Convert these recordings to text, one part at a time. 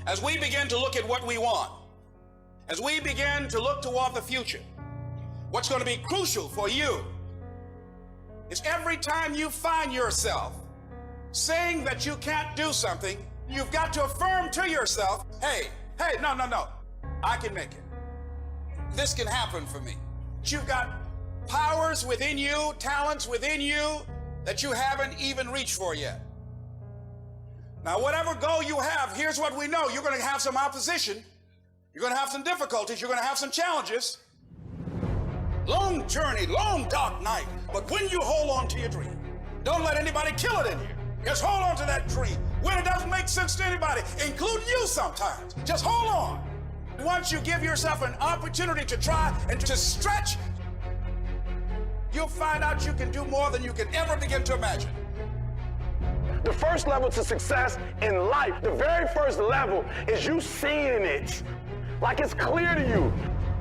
As we begin to look at what we want, as we begin to look toward the future, what's going to be crucial for you is every time you find yourself saying that you can't do something, you've got to affirm to yourself, hey, no, I can make it. This can happen for me. You've got powers within you, talents within you that you haven't even reached for yet. Now, whatever goal you have, here's what we know. You're going to have some opposition. You're going to have some difficulties. You're going to have some challenges. Long journey, long dark night. But when you hold on to your dream, don't let anybody kill it in you. Just hold on to that dream. When it doesn't make sense to anybody, including you sometimes, just hold on. Once you give yourself an opportunity to try and to stretch, you'll find out you can do more than you can ever begin to imagine. The first level to success in life, the very first level, is you seeing it. Like it's clear to you.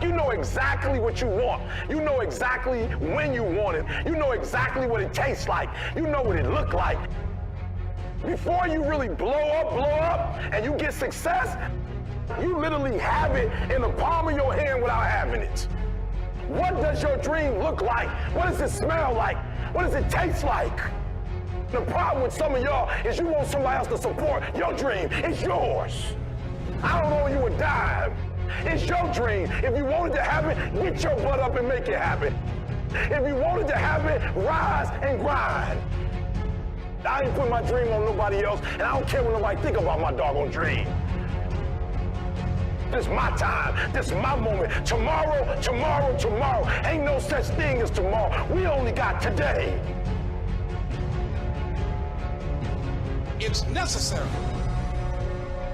You know exactly what you want. You know exactly when you want it. You know exactly what it tastes like. You know what it looked like. Before you really blow up, and you get success, you literally have it in the palm of your hand without having it. What does your dream look like? What does it smell like? What does it taste like? The problem with some of y'all is you want somebody else to support your dream. It's yours. I don't owe you a dime. It's your dream. If you wanted to have it, get your butt up and make it happen. If you wanted to have it, rise and grind. I ain't put my dream on nobody else, and I don't care what nobody think about my doggone dream. This is my time. This is my moment. Tomorrow. Ain't no such thing as tomorrow. We only got today. It's necessary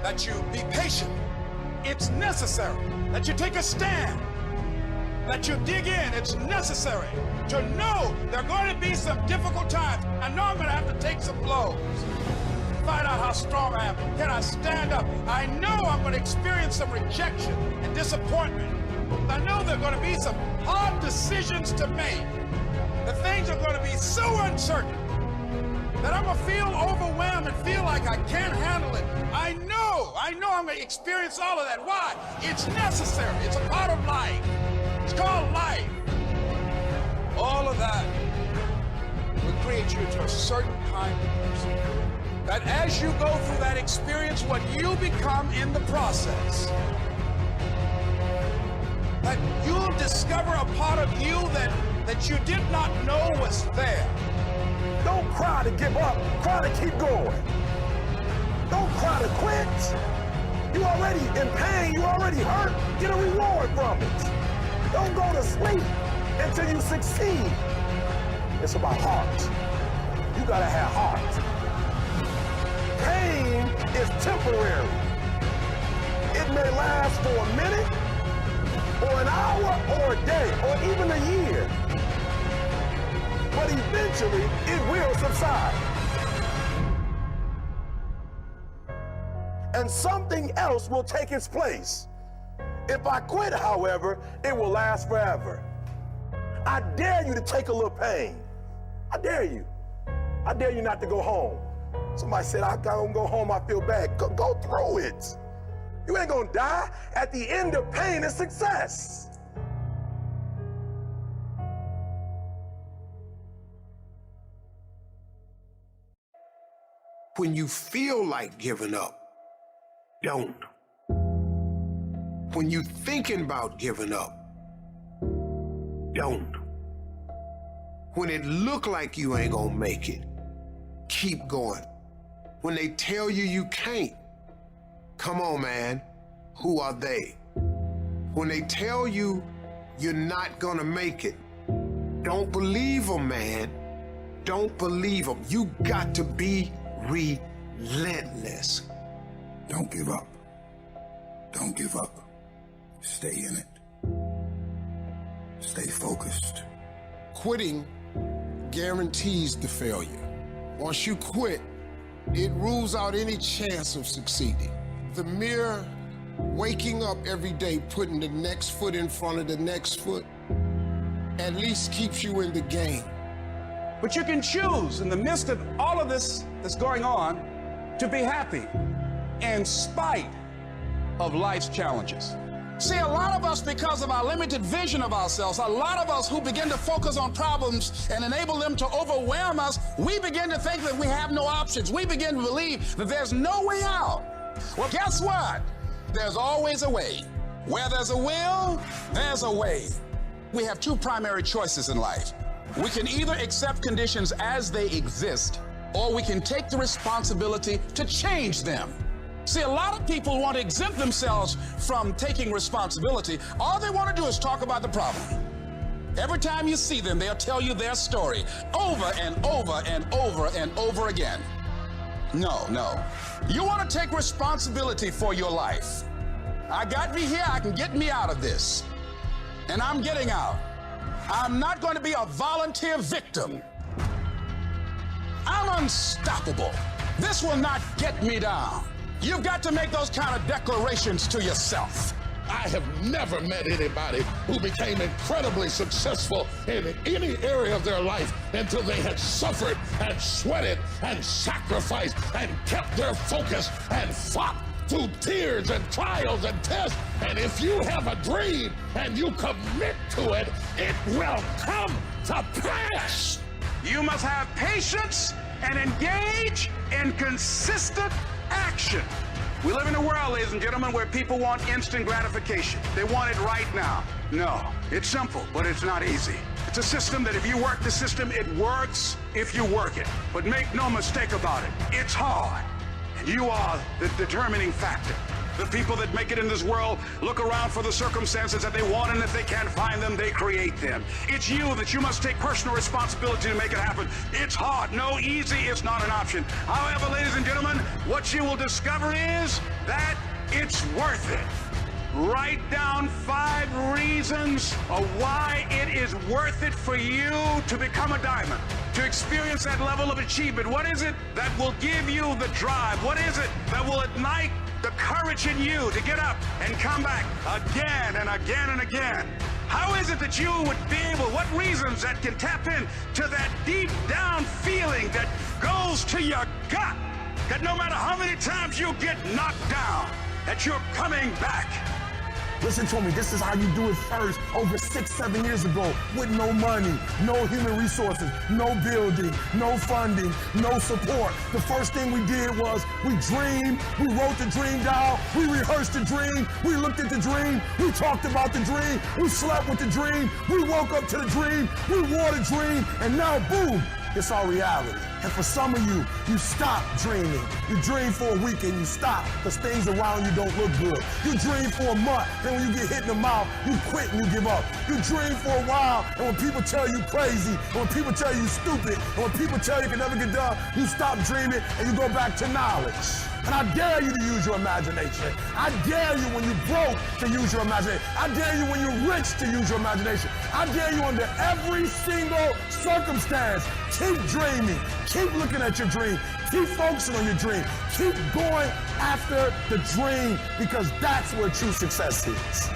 that you be patient. It's necessary that you take a stand, that you dig in. It's necessary to know there are going to be some difficult times. I know I'm going to have to take some blows. Find out how strong I am. Can I stand up? I know I'm going to experience some rejection and disappointment. I know there are going to be some hard decisions to make. The things are going to be so uncertain that I'm going to feel overwhelmed and feel like I can't handle it. I know I'm going to experience all of that. Why? It's necessary. It's a part of life. It's called life. All of that will create you into a certain kind of person. That as you go through that experience, what you become in the process, that you'll discover a part of you that you did not know was there. Don't cry to give up. Cry to keep going. Don't cry to quit. You already in pain. You already hurt. Get a reward from it. Don't go to sleep until you succeed. It's about heart. You gotta have heart. Pain is temporary. It may last for a minute, or an hour, or a day, or even a year. But eventually, it will subside. And something else will take its place. If I quit, however, it will last forever. I dare you to take a little pain. I dare you. I dare you not to go home. Somebody said, I don't go home, I feel bad. Go through it. You ain't gonna die. At the end of pain is success. When you feel like giving up, don't. When you're thinking about giving up, don't. When it look like you ain't gonna make it, keep going. When they tell you you can't, come on, man, who are they? When they tell you you're not gonna make it, don't believe them, man. Don't believe them. You got to be relentless. Don't give up. Don't give up. Stay in it. Stay focused. Quitting guarantees the failure. Once you quit, it rules out any chance of succeeding. The mere waking up every day, putting the next foot in front of the next foot, at least keeps you in the game. But you can choose in the midst of all of this that's going on to be happy in spite of life's challenges. See, a lot of us, because of our limited vision of ourselves, a lot of us who begin to focus on problems and enable them to overwhelm us, we begin to think that we have no options. We begin to believe that there's no way out. Well, guess what? There's always a way. Where there's a will, there's a way. We have two primary choices in life. We can either accept conditions as they exist, or we can take the responsibility to change them. See, a lot of people want to exempt themselves from taking responsibility. All they want to do is talk about the problem. Every time you see them, they'll tell you their story over and over and over and over again. No. You want to take responsibility for your life. I got me here, I can get me out of this. And I'm getting out. I'm not going to be a volunteer victim. I'm unstoppable. This will not get me down. You've got to make those kind of declarations to yourself. I have never met anybody who became incredibly successful in any area of their life until they had suffered and sweated and sacrificed and kept their focus and fought through tears and trials and tests. And if you have a dream and you commit to it, it will come to pass. You must have patience and engage in consistent action. We live in a world, ladies and gentlemen, where people want instant gratification. They want it right now. No, it's simple, but it's not easy. It's a system that if you work the system, it works if you work it. But make no mistake about it, it's hard. And you are the determining factor. The people that make it in this world look around for the circumstances that they want, and if they can't find them, they create them. It's you that you must take personal responsibility to make it happen. It's hard. No, easy is not an option. However, ladies and gentlemen, what you will discover is that it's worth it. Write down 5 reasons of why it is worth it for you to become a diamond, to experience that level of achievement. What is it that will give you the drive? What is it that will ignite the courage in you to get up and come back again and again and again? How is it that you would be able, what reasons that can tap in to that deep down feeling that goes to your gut, that no matter how many times you get knocked down, that you're coming back? Listen to me, this is how you do it first, over 6-7 years ago, with no money, no human resources, no building, no funding, no support. The first thing we did was we dreamed, we wrote the dream down, we rehearsed the dream, we looked at the dream, we talked about the dream, we slept with the dream, we woke up to the dream, we wore the dream, and now boom, it's our reality. And for some of you, you stop dreaming. You dream for a week and you stop because things around you don't look good. You dream for a month, then when you get hit in the mouth, you quit and you give up. You dream for a while, and when people tell you crazy, and when people tell you stupid, and when people tell you can never get done, you stop dreaming and you go back to knowledge. And I dare you to use your imagination. I dare you when you're broke to use your imagination. I dare you when you're rich to use your imagination. I dare you under every single circumstance. Keep dreaming. Keep looking at your dream. Keep focusing on your dream. Keep going after the dream because that's where true success is.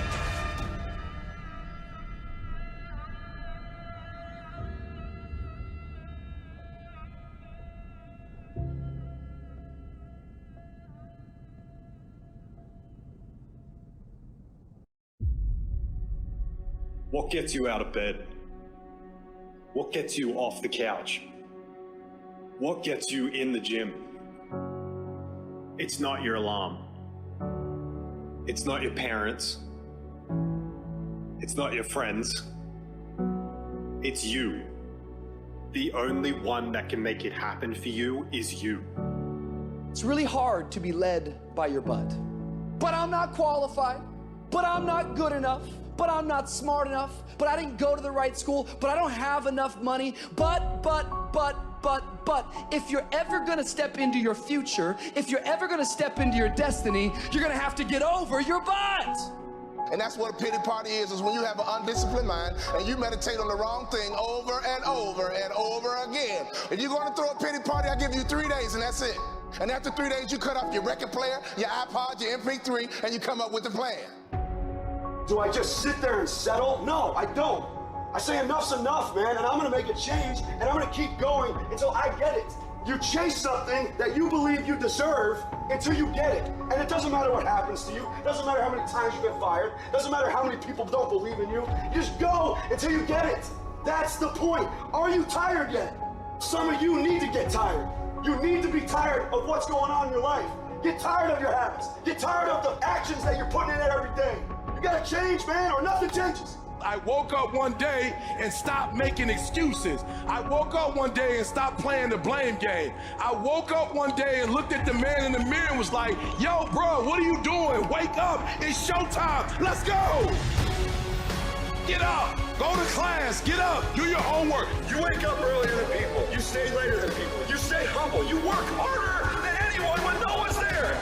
What gets you out of bed? What gets you off the couch? What gets you in the gym? It's not your alarm. It's not your parents. It's not your friends. It's you. The only one that can make it happen for you is you. It's really hard to be led by your butt. But I'm not qualified. But I'm not good enough. But I'm not smart enough. But I didn't go to the right school. But I don't have enough money. But. If you're ever gonna step into your future, if you're ever gonna step into your destiny, you're gonna have to get over your butt. And that's what a pity party is when you have an undisciplined mind and you meditate on the wrong thing over and over and over again. If you're going to throw a pity party, I give you 3 days and that's it. And after 3 days, you cut off your record player, your iPod, your MP3, and you come up with a plan. Do I just sit there and settle? No, I don't. I say enough's enough, man, and I'm gonna make a change, and I'm gonna keep going until I get it. You chase something that you believe you deserve until you get it. And it doesn't matter what happens to you. It doesn't matter how many times you get fired. It doesn't matter how many people don't believe in you. You just go until you get it. That's the point. Are you tired yet? Some of you need to get tired. You need to be tired of what's going on in your life. Get tired of your habits. Get tired of the actions that you're putting in it every day. You gotta change, man, or nothing changes. I woke up one day and stopped making excuses. I woke up one day and stopped playing the blame game. I woke up one day and looked at the man in the mirror and was like, yo, bro, what are you doing? Wake up, it's showtime, let's go. Get up, go to class, get up, do your homework. You wake up earlier than people. You stay later than people. You stay humble. You work harder than anyone when no one's there.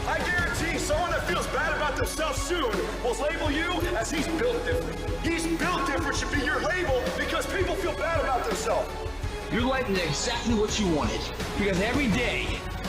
I guarantee someone that feels bad about themselves soon will label you as he's built different. He's built different should be your label because people feel bad about themselves. Your life is exactly what you wanted because every day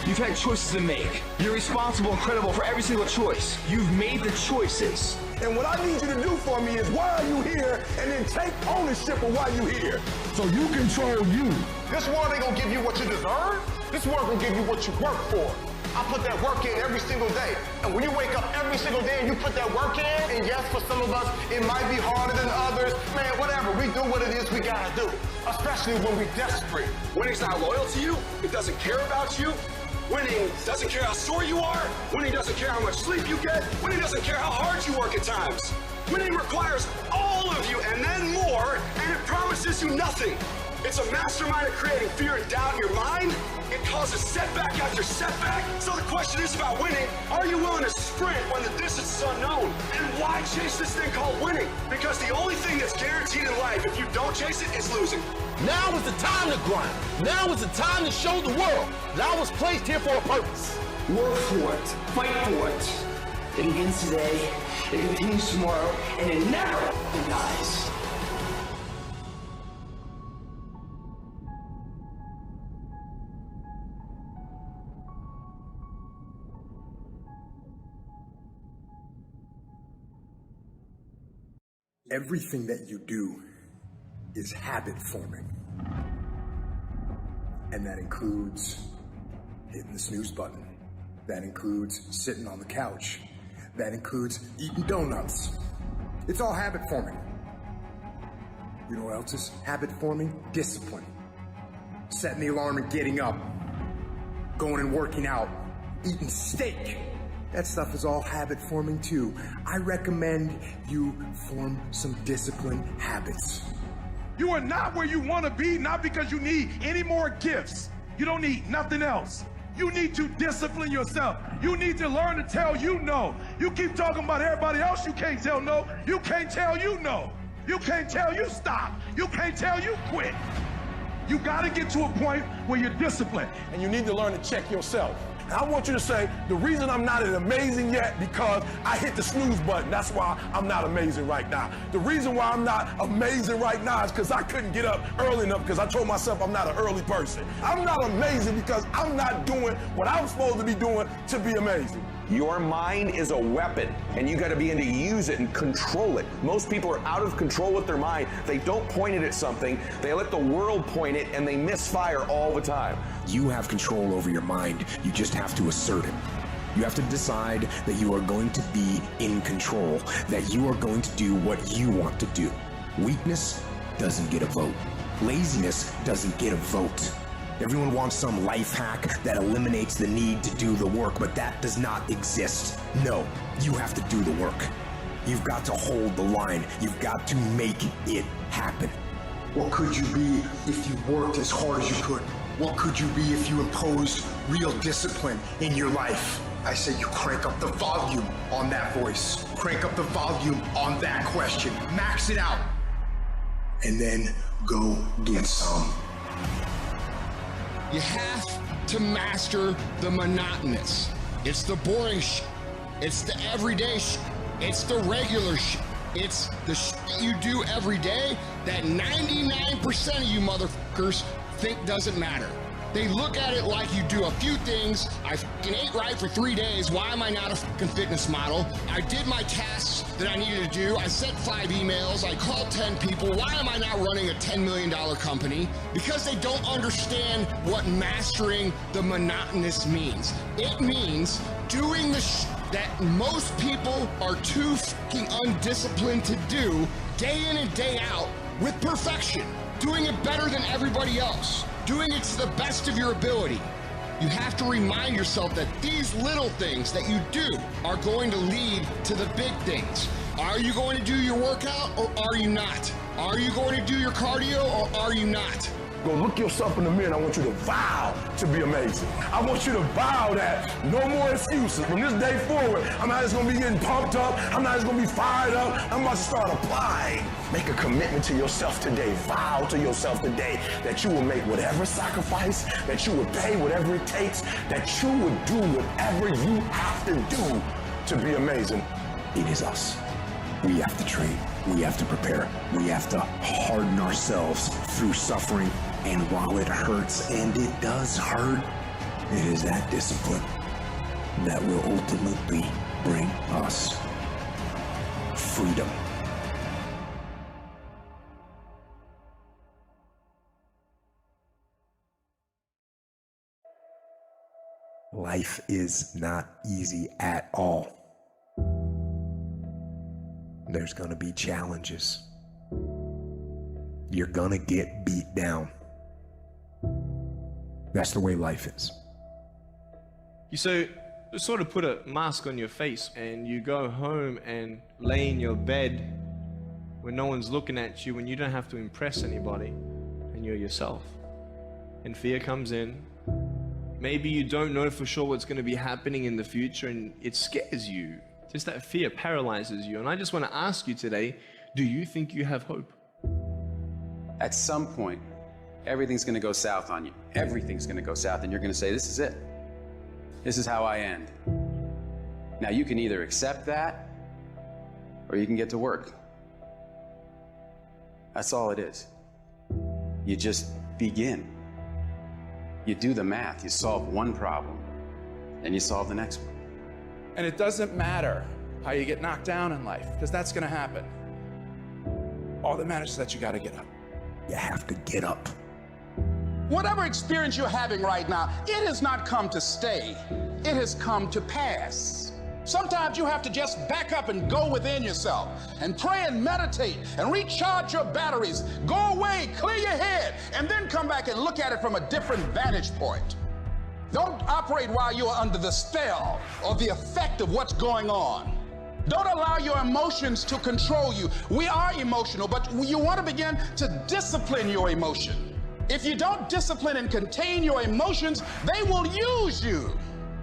you've had choices to make. You're responsible and credible for every single choice. You've made the choices. And what I need you to do for me is why are you here and then take ownership of why you're here. So you control you. This world ain't gonna give you what you deserve. This world gonna give you what you work for. I put that work in every single day. And when you wake up every single day and you put that work in, and yes, for some of us, it might be harder than others. Man, whatever, we do what it is we gotta do. Especially when we're desperate. Winning's not loyal to you. It doesn't care about you. Winning doesn't care how sore you are. Winning doesn't care how much sleep you get. Winning doesn't care how hard you work at times. Winning requires all of you and then more, and it promises you nothing. It's a mastermind of creating fear and doubt in your mind. It causes setback after setback. So the question is about winning. Are you willing to sprint when the distance is unknown? And why chase this thing called winning? Because the only thing that's guaranteed in life, if you don't chase it, is losing. Now is the time to grind. Now is the time to show the world that I was placed here for a purpose. Work for it. Fight for it. It begins today, it continues tomorrow, and it never dies. Everything that you do is habit forming. And that includes hitting the snooze button. That includes sitting on the couch. That includes eating donuts. It's all habit forming. You know what else is habit forming? Discipline. Setting the alarm and getting up. Going and working out. Eating steak. That stuff is all habit forming too. I recommend you form some disciplined habits. You are not where you want to be, not because you need any more gifts. You don't need nothing else. You need to discipline yourself. You need to learn to tell you no. You keep talking about everybody else you can't tell no. You can't tell you no. You can't tell you stop. You can't tell you quit. You got to get to a point where you're disciplined. And you need to learn to check yourself. I want you to say, the reason I'm not as amazing yet because I hit the snooze button. That's why I'm not amazing right now. The reason why I'm not amazing right now is because I couldn't get up early enough because I told myself I'm not an early person. I'm not amazing because I'm not doing what I'm supposed to be doing to be amazing. Your mind is a weapon, and you got to be able to use it and control it. Most people are out of control with their mind. They don't point it at something. They let the world point it, and they misfire all the time. You have control over your mind. You just have to assert it. You have to decide that you are going to be in control, that you are going to do what you want to do. Weakness doesn't get a vote. Laziness doesn't get a vote. Everyone wants some life hack that eliminates the need to do the work, but that does not exist. No, you have to do the work. You've got to hold the line. You've got to make it happen. What could you be if you worked as hard as you could? What could you be if you imposed real discipline in your life? I say you crank up the volume on that voice. Crank up the volume on that question. Max it out. And then go get some. You have to master the monotonous. It's the boring shit. It's the everyday shit. It's the regular shit. It's the shit that you do every day that 99% of you motherfuckers think doesn't matter. They look at it like you do a few things. I fucking ate right for 3 days. Why am I not a fucking fitness model? I did my tasks that I needed to do. I sent 5 emails. I called 10 people. Why am I not running a $10 million company? Because they don't understand what mastering the monotonous means. It means doing the that most people are too fucking undisciplined to do day in and day out with perfection. Doing it better than everybody else. Doing it to the best of your ability. You have to remind yourself that these little things that you do are going to lead to the big things. Are you going to do your workout or are you not? Are you going to do your cardio or are you not? Go look yourself in the mirror and I want you to vow to be amazing. I want you to vow that no more excuses. From this day forward, I'm not just gonna be getting pumped up. I'm not just gonna be fired up. I'm about to start applying. Make a commitment to yourself today. Vow to yourself today that you will make whatever sacrifice, that you would pay whatever it takes, that you would do whatever you have to do to be amazing. It is us. We have to train. We have to prepare. We have to harden ourselves through suffering. And while it hurts, and it does hurt, it is that discipline that will ultimately bring us freedom. Life is not easy at all. There's gonna be challenges. You're gonna get beat down. That's the way life is. You sort of put a mask on your face and you go home and lay in your bed when no one's looking at you, when you don't have to impress anybody and you're yourself. And fear comes in. Maybe you don't know for sure what's going to be happening in the future and it scares you. Just that fear paralyzes you. And I just want to ask you today, do you think you have hope? At some point, everything's going to go south on you. Everything's going to go south and you're going to say, this is it. This is how I end. Now you can either accept that or you can get to work. That's all it is. You just begin. You do the math. You solve one problem and you solve the next one. And it doesn't matter how you get knocked down in life, because that's going to happen. All that matters is that you got to get up. You have to get up. Whatever experience you're having right now, it has not come to stay. It has come to pass. Sometimes you have to just back up and go within yourself and pray and meditate and recharge your batteries. Go away, clear your head, and then come back and look at it from a different vantage point. Don't operate while you are under the spell or the effect of what's going on. Don't allow your emotions to control you. We are emotional, but you want to begin to discipline your emotion. If you don't discipline and contain your emotions, they will use you.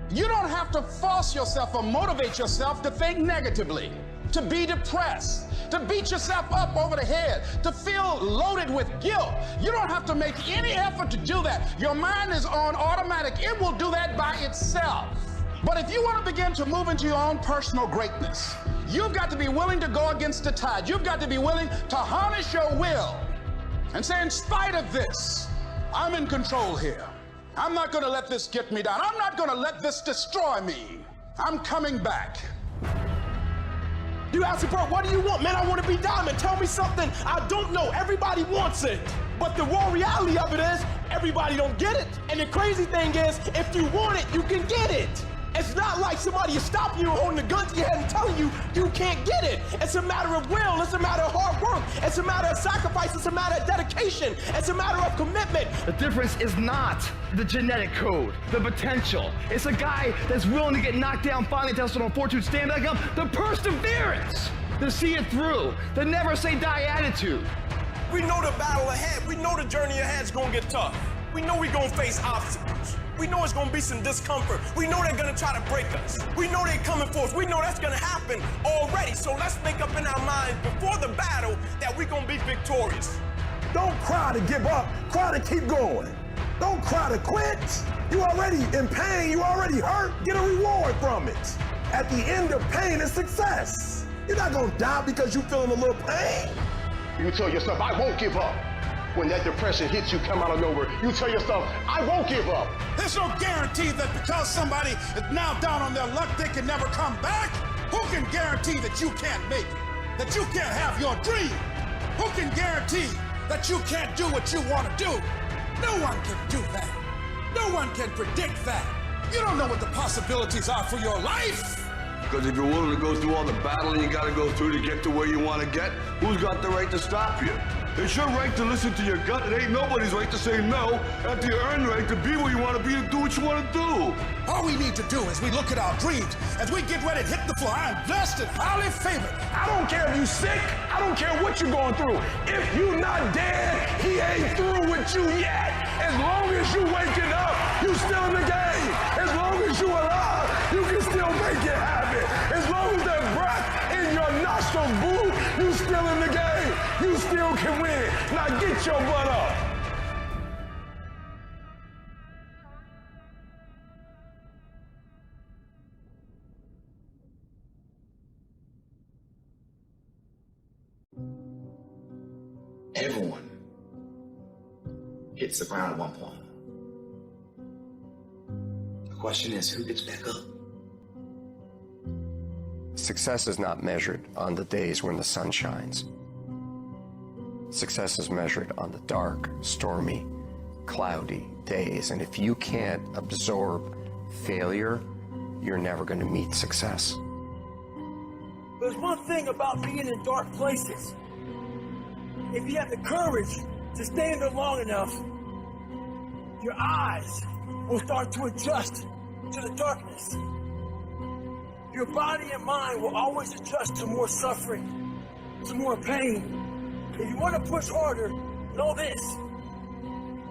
You don't have to force yourself or motivate yourself to think negatively, to be depressed, to beat yourself up over the head, to feel loaded with guilt. You don't have to make any effort to do that. Your mind is on automatic. It will do that by itself. But if you want to begin to move into your own personal greatness, you've got to be willing to go against the tide. You've got to be willing to harness your will and say, in spite of this, I'm in control here. I'm not going to let this get me down. I'm not going to let this destroy me. I'm coming back. You ask me, bro, what do you want? Man, I want to be diamond. Tell me something I don't know. Everybody wants it. But the raw reality of it is, everybody don't get it. And the crazy thing is, if you want it, you can get it. It's not like somebody is stopping you, holding a gun to your head and telling you you can't get it. It's a matter of will. It's a matter of hard work. It's a matter of sacrifice. It's a matter of dedication. It's a matter of commitment. The difference is not the genetic code, the potential. It's a guy that's willing to get knocked down, finally tested on fortune, stand back up. The perseverance to see it through. The never say die attitude. We know the battle ahead. We know the journey ahead is going to get tough. We know we're going to face obstacles. We know it's going to be some discomfort. We know they're going to try to break us. We know they're coming for us. We know that's going to happen already. So let's make up in our minds before the battle that we're going to be victorious. Don't cry to give up. Cry to keep going. Don't cry to quit. You already in pain. You already hurt. Get a reward from it. At the end of pain is success. You're not going to die because you're feeling a little pain. You tell yourself, I won't give up. when that depression hits you, come out of nowhere, you tell yourself, I won't give up. There's no guarantee that because somebody is now down on their luck, they can never come back. Who can guarantee that you can't make it? That you can't have your dream? Who can guarantee that you can't do what you want to do? No one can do that. No one can predict that. You don't know what the possibilities are for your life. Because if you're willing to go through all the battling you got to go through to get to where you want to get, who's got the right to stop you? It's your right to listen to your gut. It ain't nobody's right to say no. After you earn the right to be where you want to be and do what you want to do. All we need to do is we look at our dreams. As we get ready to hit the floor, I'm blessed and highly favored. I don't care if you're sick. I don't care what you're going through. If you're not dead, he ain't through with you yet. As long as you waking up, you still in the game. As long as you alive, you can still make it happen. As long as that breath in your nostrils, boo, you still in the game. You still can win. Now get your butt up. Everyone hits the ground at one point. The question is, who gets back up? Success is not measured on the days when the sun shines. Success is measured on the dark, stormy, cloudy days. And if you can't absorb failure, you're never going to meet success. There's one thing about being in dark places. If you have the courage to stay in there long enough, your eyes will start to adjust to the darkness. Your body and mind will always adjust to more suffering, to more pain. If you want to push harder, know this.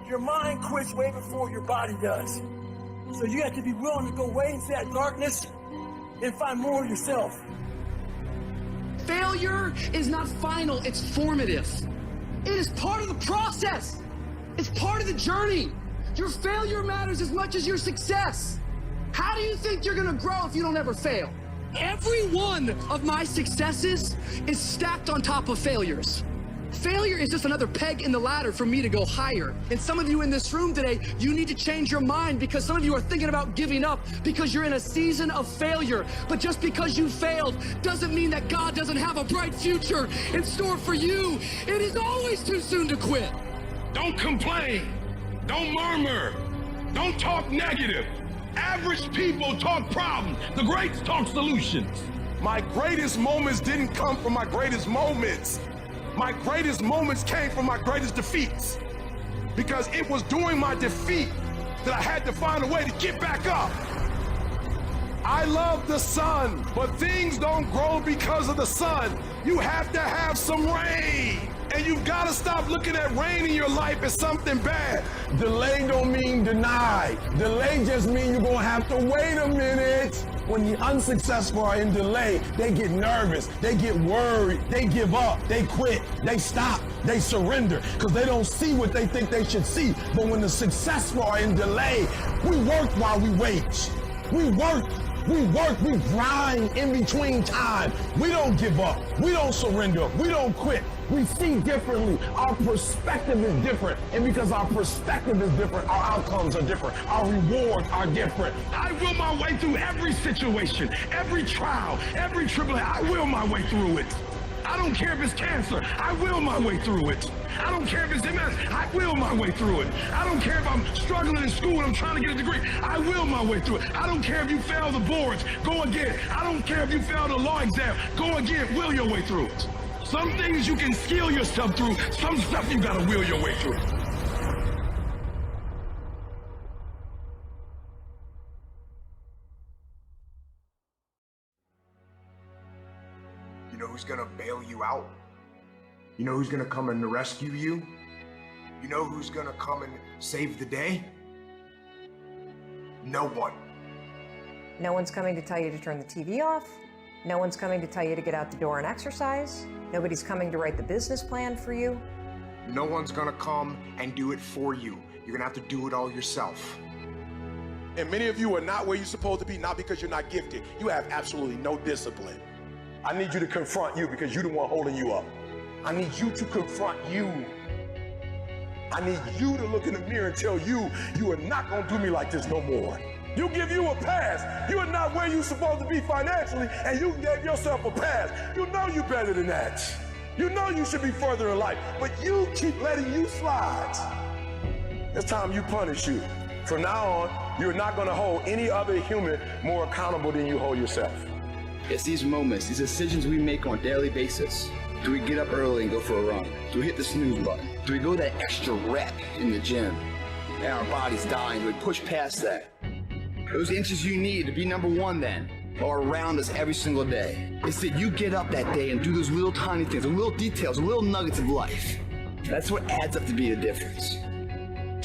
Your mind quits way before your body does. So you have to be willing to go way into that darkness and find more of yourself. Failure is not final, it's formative. It is part of the process. It's part of the journey. Your failure matters as much as your success. How do you think you're gonna grow if you don't ever fail? Every one of my successes is stacked on top of failures. Failure is just another peg in the ladder for me to go higher. And some of you in this room today, you need to change your mind because some of you are thinking about giving up because you're in a season of failure. But just because you failed doesn't mean that God doesn't have a bright future in store for you. It is always too soon to quit. Don't complain. Don't murmur. Don't talk negative. Average people talk problems. The greats talk solutions. My greatest moments didn't come from my greatest moments. My greatest moments came from my greatest defeats. Because it was during my defeat that I had to find a way to get back up. I love the sun, but things don't grow because of the sun. You have to have some rain. And you've got to stop looking at rain in your life as something bad. Delay don't mean deny. Delay just means you're going to have to wait a minute. When the unsuccessful are in delay, they get nervous, they get worried, they give up, they quit, they stop, they surrender, because they don't see what they think they should see. But when the successful are in delay, we work while we wait. We work, we grind in between time. We don't give up, we don't surrender, we don't quit. We see differently. Our perspective is different. And because our perspective is different, our outcomes are different. Our rewards are different. I will my way through every situation, every trial, every tribulation. I will my way through it. I don't care if it's cancer. I will my way through it. I don't care if it's MS. I will my way through it. I don't care if I'm struggling in school and I'm trying to get a degree. I will my way through it. I don't care if you fail the boards. Go again. I don't care if you fail the law exam. Go again. Will your way through it. Some things you can skill yourself through. Some stuff you gotta will your way through. You know who's gonna bail you out? You know who's gonna come and rescue you? You know who's gonna come and save the day? No one. No one's coming to tell you to turn the TV off. No one's coming to tell you to get out the door and exercise. Nobody's coming to write the business plan for you. No one's gonna come and do it for you. You're gonna have to do it all yourself. And many of you are not where you're supposed to be, not because you're not gifted. You have absolutely no discipline. I need you to confront you because you're the one holding you up. I need you to confront you. I need you to look in the mirror and tell you, you are not gonna do me like this no more. You give you a pass. You are not where you're supposed to be financially, and you gave yourself a pass. You know you're better than that. You know you should be further in life, but you keep letting you slide. It's time you punish you. From now on, you're not gonna hold any other human more accountable than you hold yourself. It's these moments, these decisions we make on a daily basis. Do we get up early and go for a run? Do we hit the snooze button? Do we go that extra rep in the gym? And our body's dying. Do we push past that? Those inches you need to be number one then are around us every single day. It's that you get up that day and do those little tiny things, the little details, the little nuggets of life. That's what adds up to be the difference.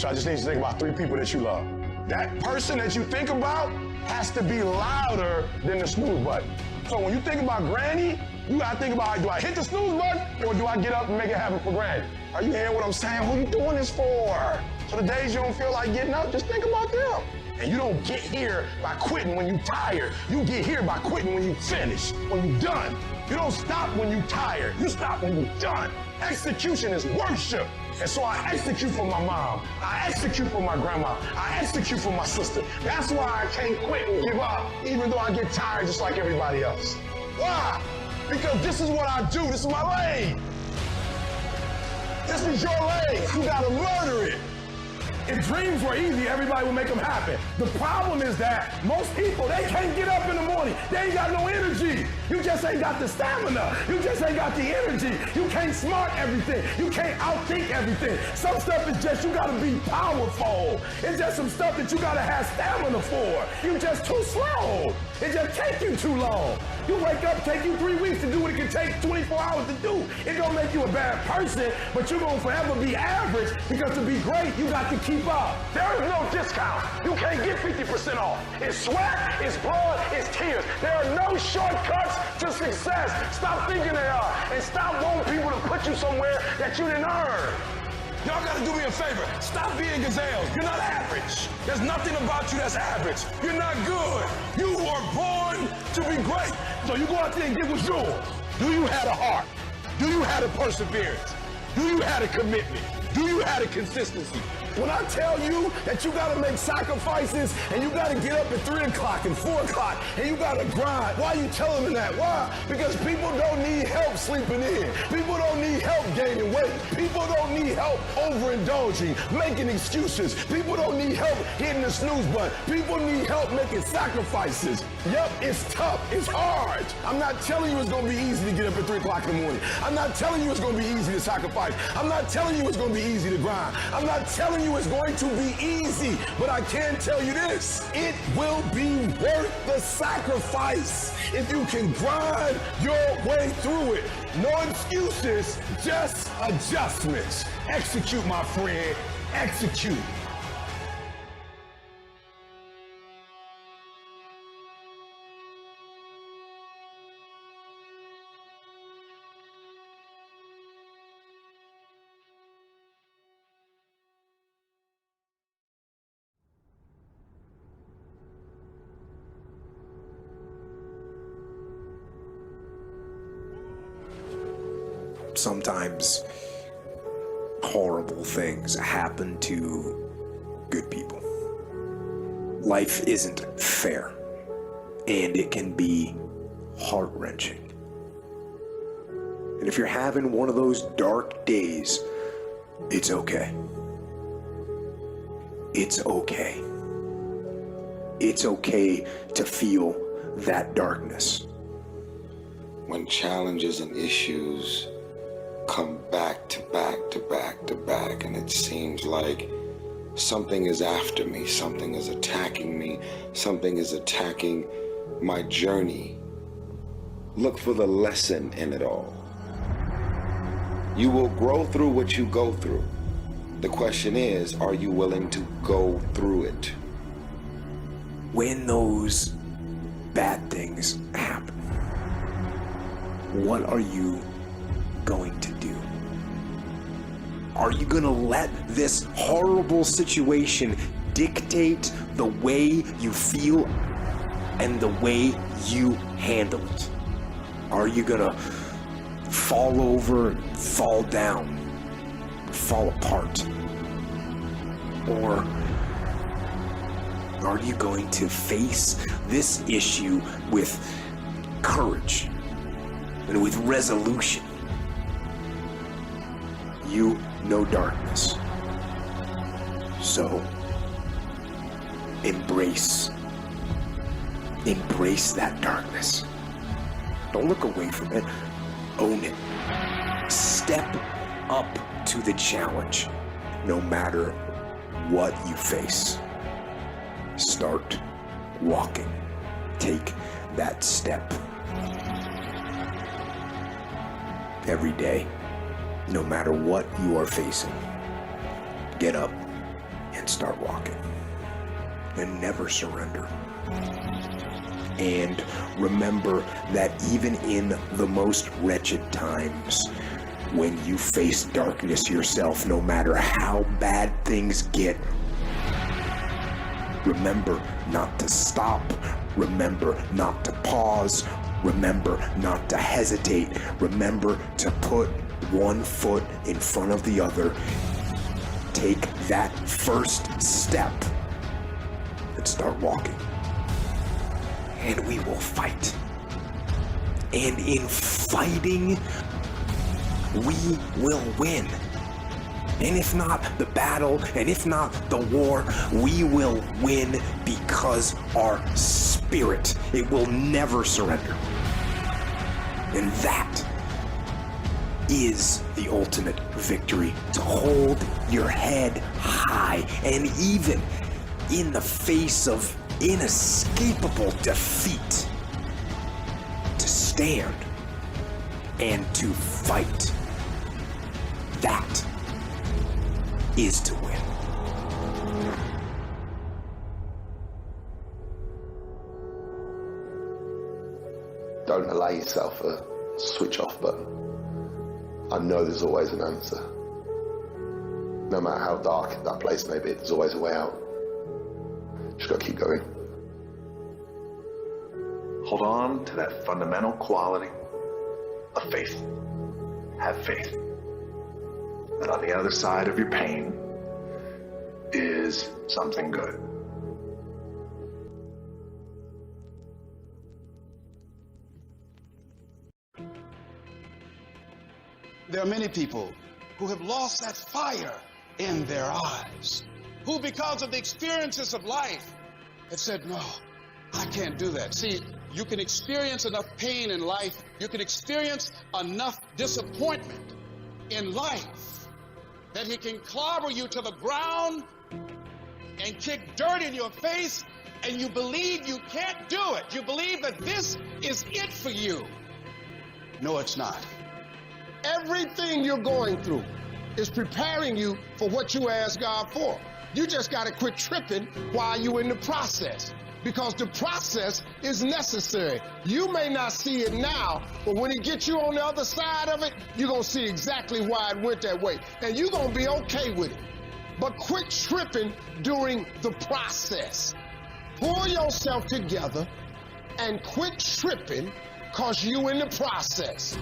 So I just need you to think about 3 people that you love. That person that you think about has to be louder than the snooze button. So when you think about Granny, you gotta think about, do I hit the snooze button or do I get up and make it happen for Granny? Are you hearing what I'm saying? Who you doing this for? So the days you don't feel like getting up, just think about them. And you don't get here by quitting when you're tired. You get here by quitting when you finish, when you're done. You don't stop when you're tired. You stop when you're done. Execution is worship. And so I execute for my mom. I execute for my grandma. I execute for my sister. That's why I can't quit and give up, even though I get tired just like everybody else. Why? Because this is what I do. This is my lane. This is your lane. You gotta murder it. If dreams were easy, everybody would make them happen. The problem is that most people, they can't get up in the morning. They ain't got no energy. You just ain't got the stamina. You just ain't got the energy. You can't smart everything. You can't outthink everything. Some stuff is just, you gotta be powerful. It's just some stuff that you gotta have stamina for. You just too slow. It just take you too long. You wake up, take you 3 weeks to do what it can take 24 hours to do. It don't make you a bad person, but you're gonna forever be average because to be great, you got to keep up. There is no discount. You can't get 50% off. It's sweat, it's blood, it's tears. There are no shortcuts to success. Stop thinking they are, and stop wanting people to put you somewhere that you didn't earn. Y'all gotta do me a favor. Stop being gazelles. You're not average. There's nothing about you that's average. You're not good. You were born to be great. So you go out there and get what's yours. Do you have a heart? Do you have a perseverance? Do you have a commitment? Do you have a consistency? When I tell you that you gotta make sacrifices and you gotta get up at 3 o'clock and 4 o'clock and you gotta grind, why are you telling them that? Why? Because people don't need help sleeping in. People don't need help gaining weight. People don't need help overindulging, making excuses. People don't need help hitting the snooze button. People need help making sacrifices. Yep, it's tough. It's hard. I'm not telling you it's gonna be easy to get up at 3 o'clock in the morning. I'm not telling you it's gonna be easy to sacrifice. I'm not telling you it's gonna be easy to grind. I'm not telling you it's going to be easy, but I can tell you this, it will be worth the sacrifice if you can grind your way through it. No excuses, just adjustments. Execute, my friend, execute. Sometimes horrible things happen to good people. Life isn't fair, and it can be heart-wrenching. And if you're having one of those dark days, it's okay. It's okay. It's okay to feel that darkness. When challenges and issues come back to back to back to back, and it seems like something is after me, something is attacking me, something is attacking my journey. Look for the lesson in it all. You will grow through what you go through. The question is, are you willing to go through it? When those bad things happen, what are you going to do? Are you going to let this horrible situation dictate the way you feel and the way you handle it? Are you going to fall over and fall down, fall apart? Or are you going to face this issue with courage and with resolution? You know darkness. So embrace that darkness. Don't look away from it. Own it. Step up to the challenge, no matter what you face. Start walking. Take that step. Every day, no matter what you are facing, get up and start walking. And never surrender. And remember that even in the most wretched times, when you face darkness yourself, no matter how bad things get, remember not to stop. Remember not to pause. Remember not to hesitate. Remember to put one foot in front of the other. Take that first step and start walking. And we will fight. And in fighting, we will win. And if not the battle, and if not the war, we will win because our spirit, it will never surrender. And that is the ultimate victory, to hold your head high, and even in the face of inescapable defeat, to stand and to fight. That is to win. Don't allow yourself a switch off button. I know there's always an answer. No matter how dark that place may be, there's always a way out. Just gotta keep going. Hold on to that fundamental quality of faith. Have faith that on the other side of your pain is something good. There are many people who have lost that fire in their eyes, who because of the experiences of life have said, no, I can't do that. See, you can experience enough pain in life, you can experience enough disappointment in life that he can clobber you to the ground and kick dirt in your face, and you believe you can't do it. You believe that this is it for you. No, it's not. Everything you're going through is preparing you for what you ask God for. You just got to quit tripping while you're in the process, because the process is necessary. You may not see it now, but when he gets you on the other side of it, you're going to see exactly why it went that way, and you're going to be okay with it. But quit tripping during the process. Pull yourself together and quit tripping, because you in the process.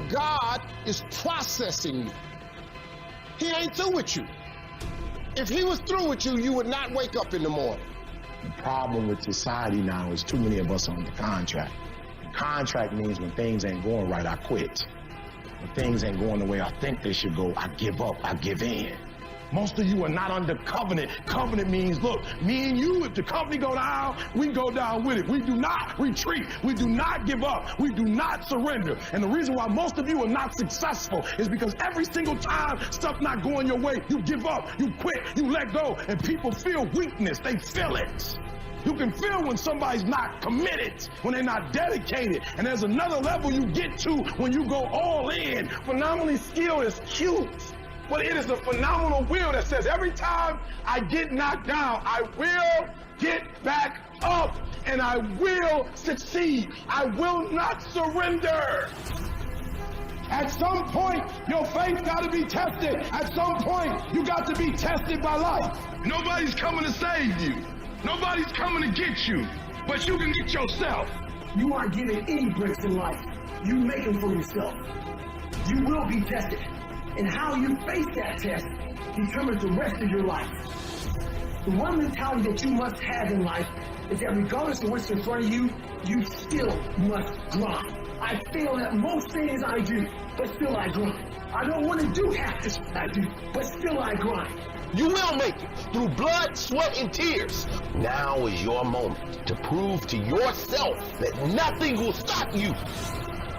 God is processing you. He ain't through with you. If he was through with you, you would not wake up in the morning. The problem with society now is too many of us are under contract. Contract means when things ain't going right, I quit. When things ain't going the way I think they should go, I give up, I give in. Most of you are not under covenant. Covenant means, look, me and you, if the company go down, we go down with it. We do not retreat. We do not give up. We do not surrender. And the reason why most of you are not successful is because every single time stuff not going your way, you give up, you quit, you let go, and people feel weakness. They feel it. You can feel when somebody's not committed, when they're not dedicated. And there's another level you get to when you go all in. Phenomenally skilled is cute, but it is a phenomenal will that says every time I get knocked down, I will get back up and I will succeed. I will not surrender. At some point, your faith got to be tested. At some point, you got to be tested by life. Nobody's coming to save you. Nobody's coming to get you, but you can get yourself. You aren't given any bricks in life. You make them for yourself. You will be tested. And how you face that test determines the rest of your life. The one mentality that you must have in life is that regardless of what's in front of you, you still must grind. I fail at most things I do, but still I grind. I don't want to do half this I do, but still I grind. You will make it through blood, sweat, and tears. Now is your moment to prove to yourself that nothing will stop you.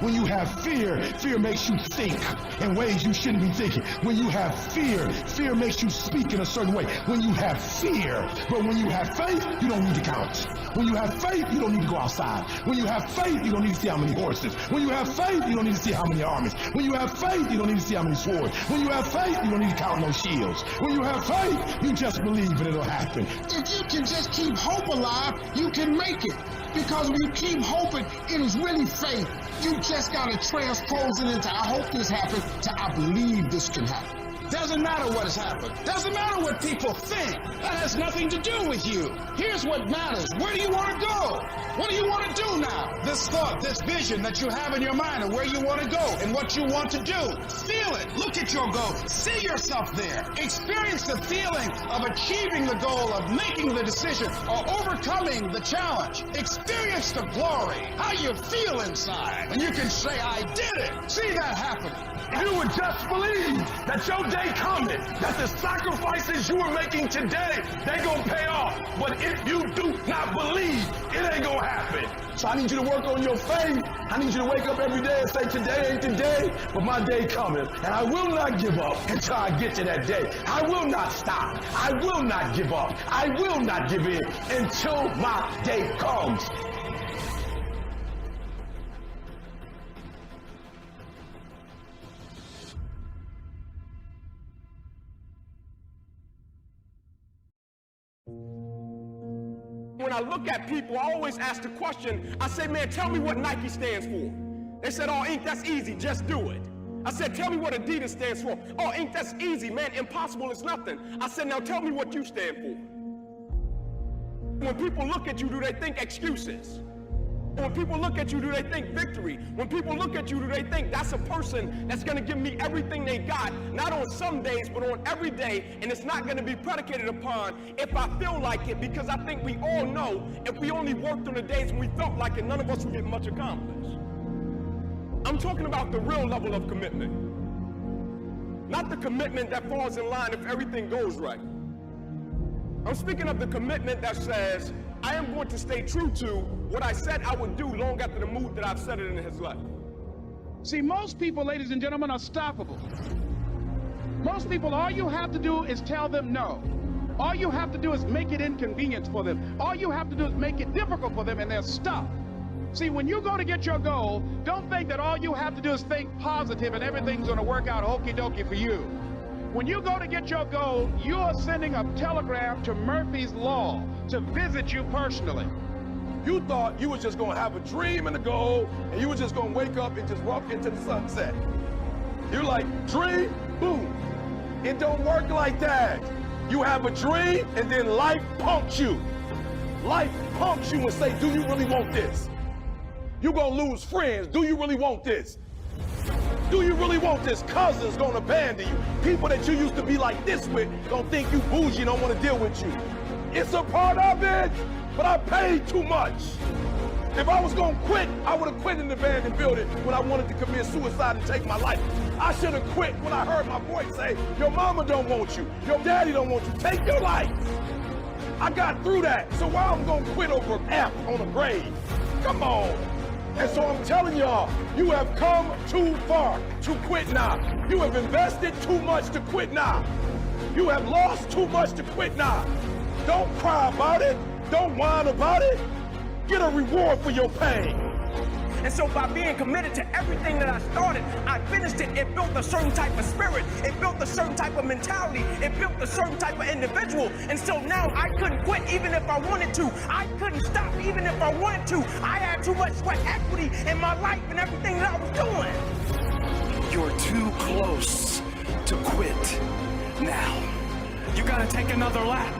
When you have fear, fear makes you think in ways you shouldn't be thinking. When you have fear, fear makes you speak in a certain way. When you have fear, but when you have faith, you don't need to count. When you have faith, you don't need to go outside. When you have faith, you don't need to see how many horses. When you have faith, you don't need to see how many armies. When you have faith, you don't need to see how many swords. When you have faith, you don't need to count no shields. When you have faith, you just believe and it'll happen. If you can just keep hope alive, you can make it. Because when you keep hoping, it is really faith. You just gotta transpose it into I hope this happens to I believe this can happen. Doesn't matter what has happened. Doesn't matter what people think. That has nothing to do with you. Here's what matters. Where do you want to go? What do you want to do now? This thought, this vision that you have in your mind of where you want to go and what you want to do. Feel it. Look at your goal. See yourself there. Experience the feeling of achieving the goal, of making the decision, or overcoming the challenge. Experience the glory, how you feel inside. And you can say, I did it. See that happen. If you would just believe that your day coming, that the sacrifices you are making today, they gonna pay off. But if you do not believe, it ain't gonna happen. So I need you to work on your faith. I need you to wake up every day and say, today ain't the day, but my day coming. And I will not give up until I get to that day. I will not stop. I will not give up. I will not give in until my day comes. When I look at people, I always ask the question, I say, man, tell me what Nike stands for. They said, oh, Inc., that's easy, just do it. I said, tell me what Adidas stands for. Oh, Inc., that's easy, man, impossible is nothing. I said, now tell me what you stand for. When people look at you, do they think excuses? When people look at you, do they think victory? When people look at you, do they think that's a person that's going to give me everything they got, not on some days, but on every day, and it's not going to be predicated upon if I feel like it, because I think we all know if we only worked on the days when we felt like it, none of us would get much accomplished. I'm talking about the real level of commitment, not the commitment that falls in line if everything goes right. I'm speaking of the commitment that says, I am going to stay true to what I said I would do long after the mood that I've set it in his life. See, most people, ladies and gentlemen, are stoppable. Most people, all you have to do is tell them no. All you have to do is make it inconvenient for them. All you have to do is make it difficult for them, and they're stopped. See, when you go to get your goal, don't think that all you have to do is think positive and everything's going to work out okie-dokie for you. When you go to get your goal, you are sending a telegram to Murphy's Law to visit you personally. You thought you was just gonna have a dream and a goal, and you was just gonna wake up and just walk into the sunset. You're like, dream, boom. It don't work like that. You have a dream, and then life punks you. Life punks you and say, do you really want this? You're gonna lose friends. Do you really want this? Do you really want this? Cousins gonna abandon you. People that you used to be like this with gonna think you bougie and don't wanna deal with you. It's a part of it, but I paid too much. If I was gonna quit, I would have quit in the abandoned building when I wanted to commit suicide and take my life. I should have quit when I heard my voice say, your mama don't want you, your daddy don't want you, take your life. I got through that, so why I'm gonna quit over F on a grave? Come on. And so I'm telling y'all, you have come too far to quit now. You have invested too much to quit now. You have lost too much to quit now. Don't cry about it. Don't whine about it. Get a reward for your pain. And so by being committed to everything that I started, I finished it. It built a certain type of spirit. It built a certain type of mentality. It built a certain type of individual. And so now I couldn't quit even if I wanted to. I couldn't stop even if I wanted to. I had too much sweat equity in my life and everything that I was doing. You're too close to quit now. You gotta take another lap.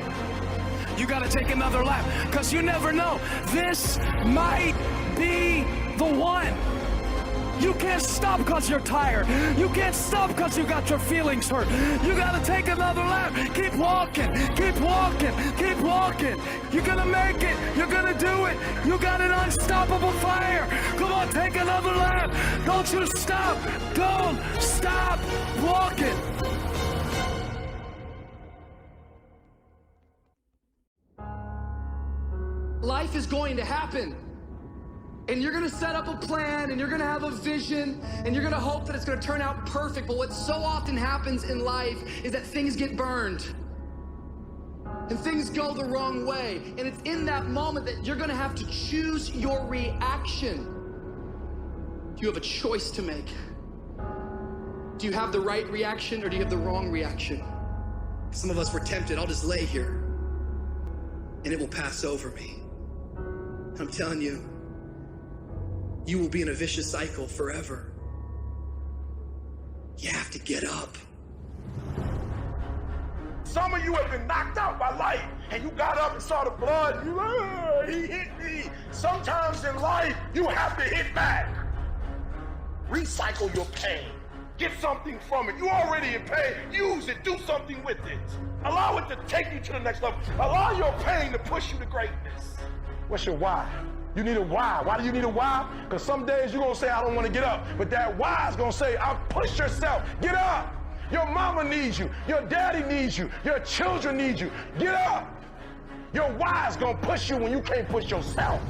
You gotta take another lap, because you never know. This might be the one. You can't stop because you're tired. You can't stop because you got your feelings hurt. You got to take another lap. Keep walking. Keep walking. Keep walking. You're going to make it. You're going to do it. You got an unstoppable fire. Come on, take another lap. Don't you stop. Don't stop walking. Life is going to happen. And you're gonna set up a plan, and you're gonna have a vision, and you're gonna hope that it's gonna turn out perfect. But what so often happens in life is that things get burned. And things go the wrong way. And it's in that moment that you're gonna have to choose your reaction. You have a choice to make. Do you have the right reaction, or do you have the wrong reaction? Some of us were tempted, I'll just lay here, and it will pass over me. I'm telling you, you will be in a vicious cycle forever. You have to get up. Some of you have been knocked out by life, and you got up and saw the blood. He hit me. Sometimes in life, you have to hit back. Recycle your pain. Get something from it. You already in pain. Use it. Do something with it. Allow it to take you to the next level. Allow your pain to push you to greatness. What's your why? You need a why. Why do you need a why? Because some days you're going to say, I don't want to get up. But that why is going to say, I'll push yourself. Get up. Your mama needs you. Your daddy needs you. Your children need you. Get up. Your why is going to push you when you can't push yourself.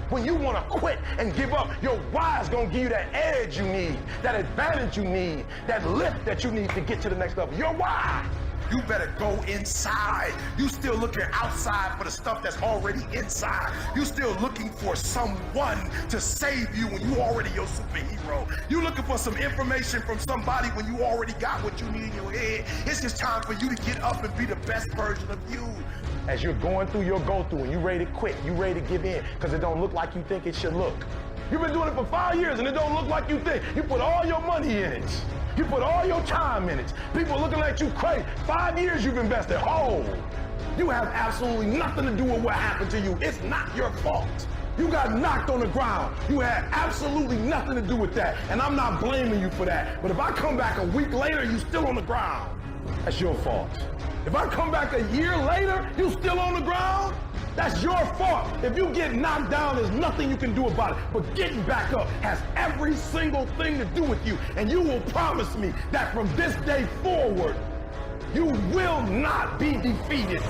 When you want to quit and give up, your why is going to give you that edge you need, that advantage you need, that lift that you need to get to the next level. Your why. You better go inside. You still looking outside for the stuff that's already inside. You still looking for someone to save you when you already your superhero. You looking for some information from somebody when you already got what you need in your head. It's just time for you to get up and be the best version of you. As you're going through your go-through and you ready to quit, you ready to give in because it don't look like you think it should look. You've been doing it for 5 years and it don't look like you think. You put all your money in it. You put all your time in it. People looking at you crazy. 5 years you've invested. Oh, you have absolutely nothing to do with what happened to you. It's not your fault. You got knocked on the ground. You had absolutely nothing to do with that. And I'm not blaming you for that. But if I come back a week later, you still on the ground. That's your fault. If I come back a year later, you still on the ground, that's your fault. If you get knocked down, there's nothing you can do about it. But getting back up has every single thing to do with you. And you will promise me that from this day forward, you will not be defeated.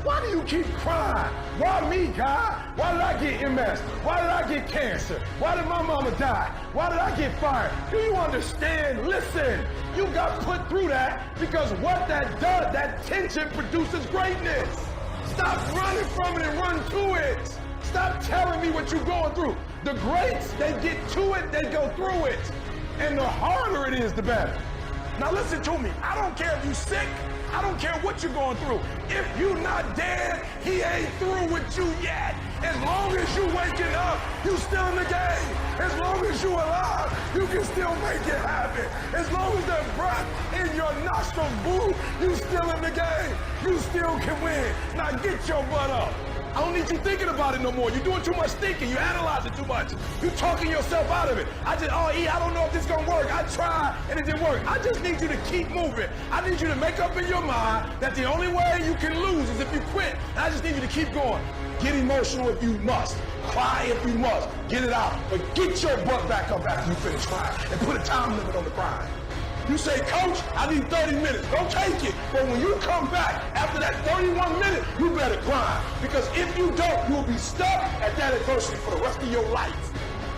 Why do you keep crying? Why me, God? Why did I get MS? Why did I get cancer? Why did my mama die? Why did I get fired? Do you understand? Listen, you got put through that because what that does, that tension produces greatness. Stop running from it and run to it. Stop telling me what you're going through. The greats, they get to it, they go through it. And the harder it is, the better. Now listen to me. I don't care if you're sick. I don't care what you're going through. If you're not dead, he ain't through with you yet. As long as you waking up, you still in the game. As long as you alive, you can still make it happen. As long as that breath in your nostrils move, you still in the game. You still can win. Now get your butt up. I don't need you thinking about it no more. You're doing too much thinking. You're analyzing too much. You're talking yourself out of it. I don't know if this is going to work. I tried and it didn't work. I just need you to keep moving. I need you to make up in your mind that the only way you can lose is if you quit. And I just need you to keep going. Get emotional if you must. Cry if you must. Get it out. But get your butt back up after you finish crying and put a time limit on the crying. You say, Coach, I need 30 minutes. Don't take it. But when you come back after that 31 minutes, you better grind. Because if you don't, you'll be stuck at that adversity for the rest of your life.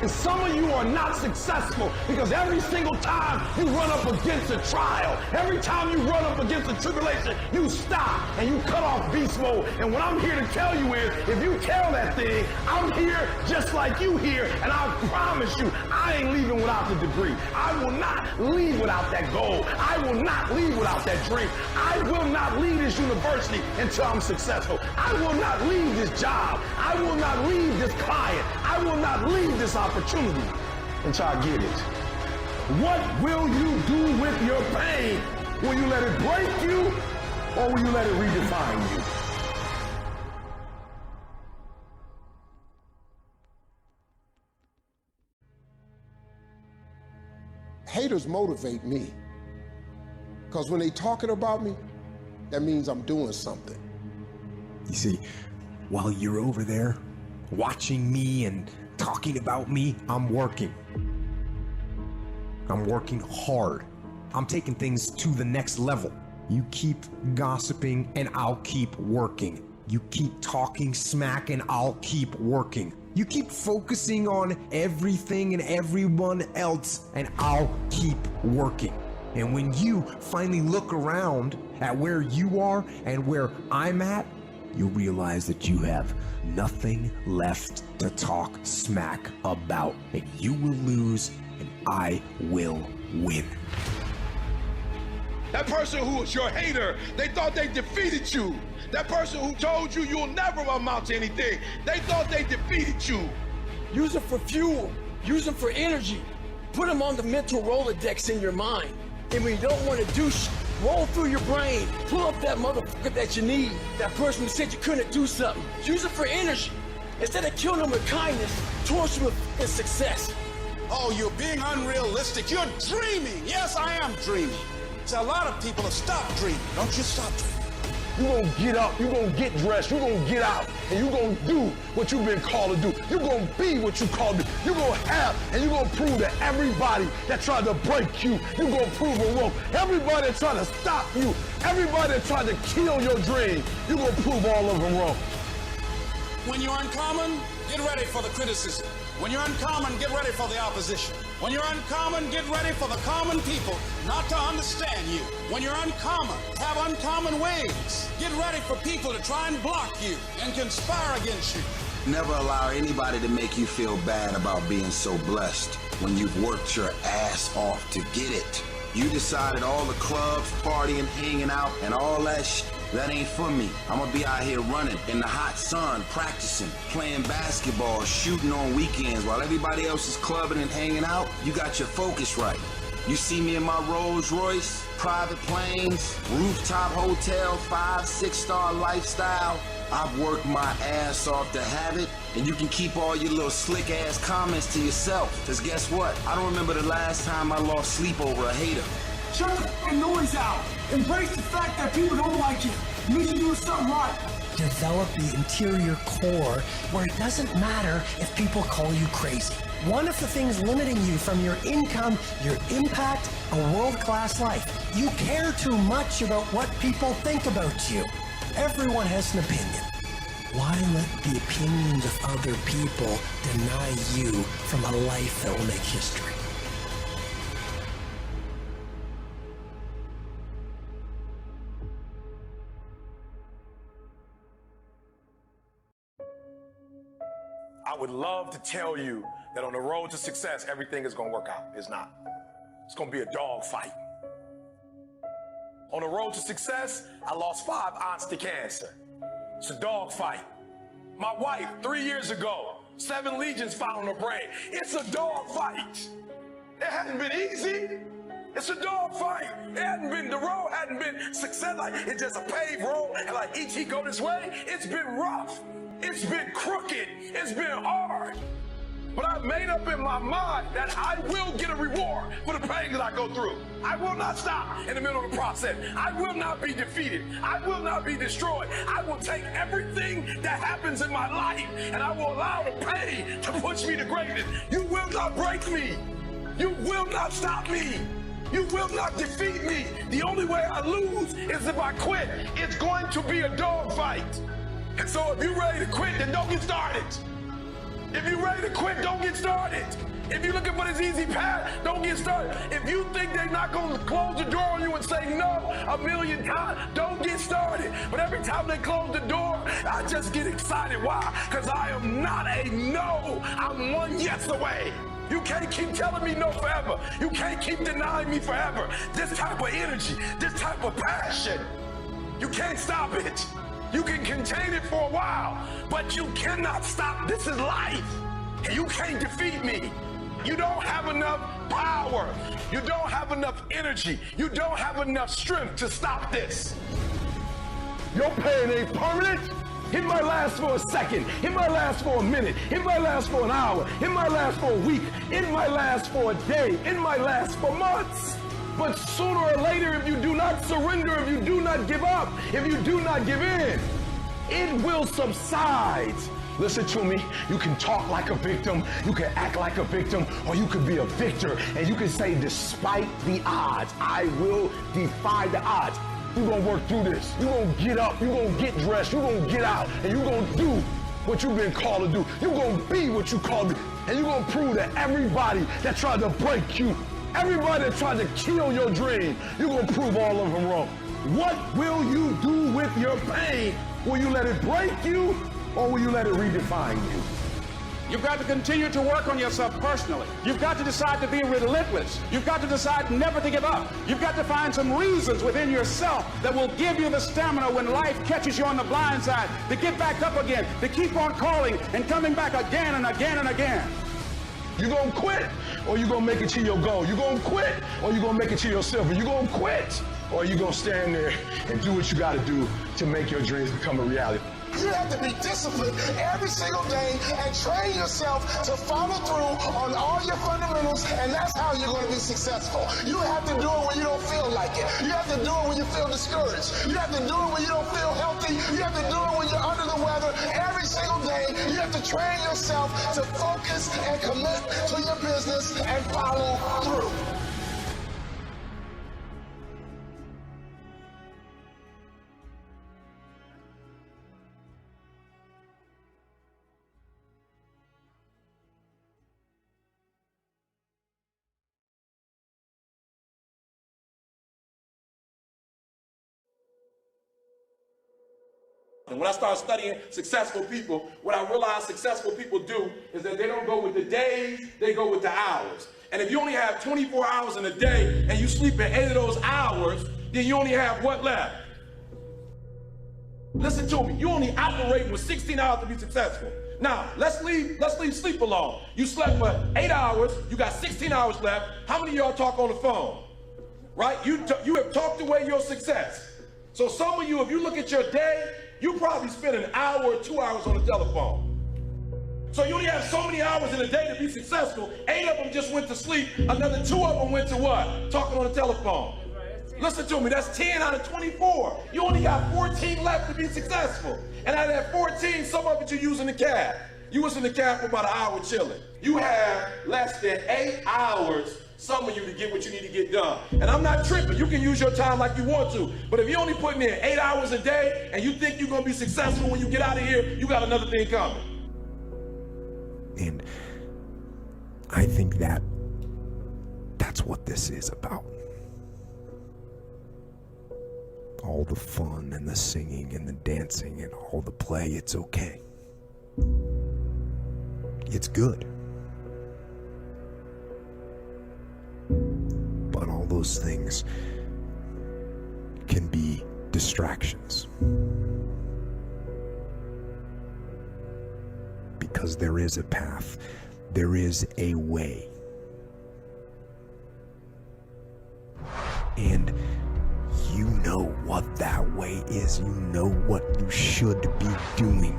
And some of you are not successful because every single time you run up against a trial, every time you run up against a tribulation, you stop and you cut off beast mode. And what I'm here to tell you is, if you tell that thing, I'm here just like you here, and I promise you, I ain't leaving without the degree. I will not leave without that goal. I will not leave without that dream. I will not leave this university until I'm successful. I will not leave this job. I will not leave this client. I will not leave this opportunity until I get it. What will you do with your pain? Will you let it break you, or will you let it redefine you? Haters motivate me. Because when they talking about me, that means I'm doing something. You see, while you're over there watching me and talking about me, I'm working. I'm working hard. I'm taking things to the next level. You keep gossiping and I'll keep working. You keep talking smack and I'll keep working. You keep focusing on everything and everyone else and I'll keep working. And when you finally look around at where you are and where I'm at, you'll realize that you have nothing left to talk smack about. And you will lose and I will win. That person who was your hater, they thought they defeated you. That person who told you you'll never amount to anything, they thought they defeated you. Use them for fuel. Use them for energy. Put them on the mental Rolodex in your mind. And when you don't want to do roll through your brain. Pull up that motherfucker that you need. That person who said you couldn't do something. Use it for energy. Instead of killing them with kindness, torture them with success. Oh, you're being unrealistic. You're dreaming. Yes, I am dreaming. So a lot of people have stopped dreaming. Don't you stop dreaming. You're gonna get up, you're gonna get dressed, you're gonna get out, and you're gonna do what you've been called to do. You're gonna be what you called to do. You're gonna have, and you're gonna prove to everybody that tried to break you, you're gonna prove them wrong. Everybody that tried to stop you, everybody that tried to kill your dream, you're gonna prove all of them wrong. When you're uncommon, get ready for the criticism. When you're uncommon, get ready for the opposition. When you're uncommon, get ready for the common people not to understand you. When you're uncommon, have uncommon ways. Get ready for people to try and block you and conspire against you. Never allow anybody to make you feel bad about being so blessed when you've worked your ass off to get it. You decided all the clubs, partying, hanging out, and all that shit, that ain't for me. I'm gonna be out here running in the hot sun, practicing, playing basketball, shooting on weekends while everybody else is clubbing and hanging out. You got your focus right. You see me in my Rolls Royce, private planes, rooftop hotel, 5-6-star lifestyle. I've worked my ass off to have it, and you can keep all your little slick ass comments to yourself. Cause guess what? I don't remember the last time I lost sleep over a hater. Shut the f***ing noise out. Embrace the fact that people don't like you. It means you're doing something right. Develop the interior core where it doesn't matter if people call you crazy. One of the things limiting you from your income, your impact, a world-class life. You care too much about what people think about you. Everyone has an opinion. Why let the opinions of other people deny you from a life that will make history? I would love to tell you that on the road to success, everything is going to work out. It's not. It's going to be a dog fight. On the road to success, I lost 5 aunts to cancer. It's a dog fight. My wife, 3 years ago, 7 legions found on her brain. It's a dog fight. It hadn't been easy. It's a dog fight. It hadn't been, the road hadn't been success. Like, it's just a paved road, and like each he go this way, it's been rough. It's been crooked. It's been hard. But I've made up in my mind that I will get a reward for the pain that I go through. I will not stop in the middle of the process. I will not be defeated. I will not be destroyed. I will take everything that happens in my life and I will allow the pain to push me to greatness. You will not break me. You will not stop me. You will not defeat me. The only way I lose is if I quit. It's going to be a dog fight. And so if you're ready to quit, then don't get started. If you're ready to quit, don't get started. If you're looking for this easy path, don't get started. If you think they're not going to close the door on you and say no 1,000,000 times, don't get started. But every time they close the door, I just get excited. Why? Because I am not a no. I'm one yes away. You can't keep telling me no forever. You can't keep denying me forever. This type of energy, this type of passion, you can't stop it. You can contain it for a while, but you cannot stop. This is life. And you can't defeat me. You don't have enough power. You don't have enough energy. You don't have enough strength to stop this. Your pain ain't permanent. It might last for a second. It might last for a minute. It might last for an hour. It might last for a week. It might last for a day. It might last for months. But sooner or later, if you do not surrender, if you do not give up, if you do not give in, it will subside. Listen to me, you can talk like a victim, you can act like a victim, or you could be a victor, and you can say, despite the odds, I will defy the odds. You're gonna work through this. You're gonna get up, you're gonna get dressed, you're gonna get out, and you're gonna do what you've been called to do. You're gonna be what you called to be, and you're gonna prove to everybody that tried to break you, everybody that tried to kill your dream, you're gonna prove all of them wrong. What will you do with your pain? Will you let it break you, or will you let it redefine you? You've got to continue to work on yourself personally. You've got to decide to be relentless. You've got to decide never to give up. You've got to find some reasons within yourself that will give you the stamina when life catches you on the blind side to get back up again, to keep on calling and coming back again and again and again. You gonna quit, or you gonna make it to your goal? You gonna quit, or you gonna make it to your silver? You gonna quit, or you gonna stand there and do what you gotta do to make your dreams become a reality? You have to be disciplined every single day and train yourself to follow through on all your fundamentals, and that's how you're going to be successful. You have to do it when you don't feel like it. You have to do it when you feel discouraged. You have to do it when you don't feel healthy. You have to do it when you're under the weather. Every single day, you have to train yourself to focus and commit to your business and follow through. And when I started studying successful people, what I realized successful people do is that they don't go with the days, they go with the hours. And if you only have 24 hours in a day and you sleep in 8 of those hours, then you only have what left? Listen to me, you only operate with 16 hours to be successful. Now, let's leave sleep alone. You slept for 8 hours, you got 16 hours left. How many of y'all talk on the phone? Right? You have talked away your success. So some of you, if you look at your day, you probably spend an hour or 2 hours on the telephone. So you only have so many hours in a day to be successful. 8 of them just went to sleep. Another 2 of them went to what? Talking on the telephone. Listen to me, that's 10 out of 24. You only got 14 left to be successful. And out of that 14, some of it you use in the cab. You was in the cab for about an hour chilling. You have less than 8 hours, some of you, to get what you need to get done. And I'm not tripping. You can use your time like you want to. But if you're only putting in 8 hours a day and you think you're going to be successful when you get out of here, you got another thing coming. And I think that's what this is about. All the fun and the singing and the dancing and all the play, it's okay. It's good. But all those things can be distractions. Because there is a path, there is a way. And you know what that way is. You know what you should be doing.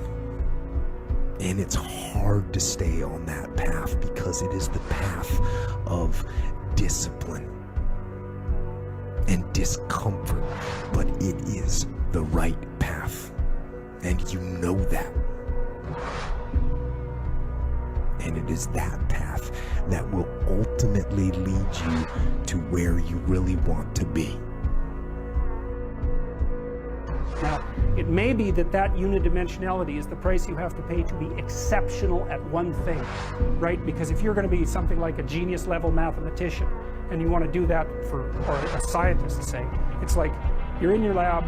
And it's hard to stay on that path because it is the path of discipline and discomfort, but it is the right path, and you know that. And it is that path that will ultimately lead you to where you really want to be. Now, it may be that unidimensionality is the price you have to pay to be exceptional at one thing, right? Because if you're going to be something like a genius level mathematician and you want to do that or a scientist, say, it's like you're in your lab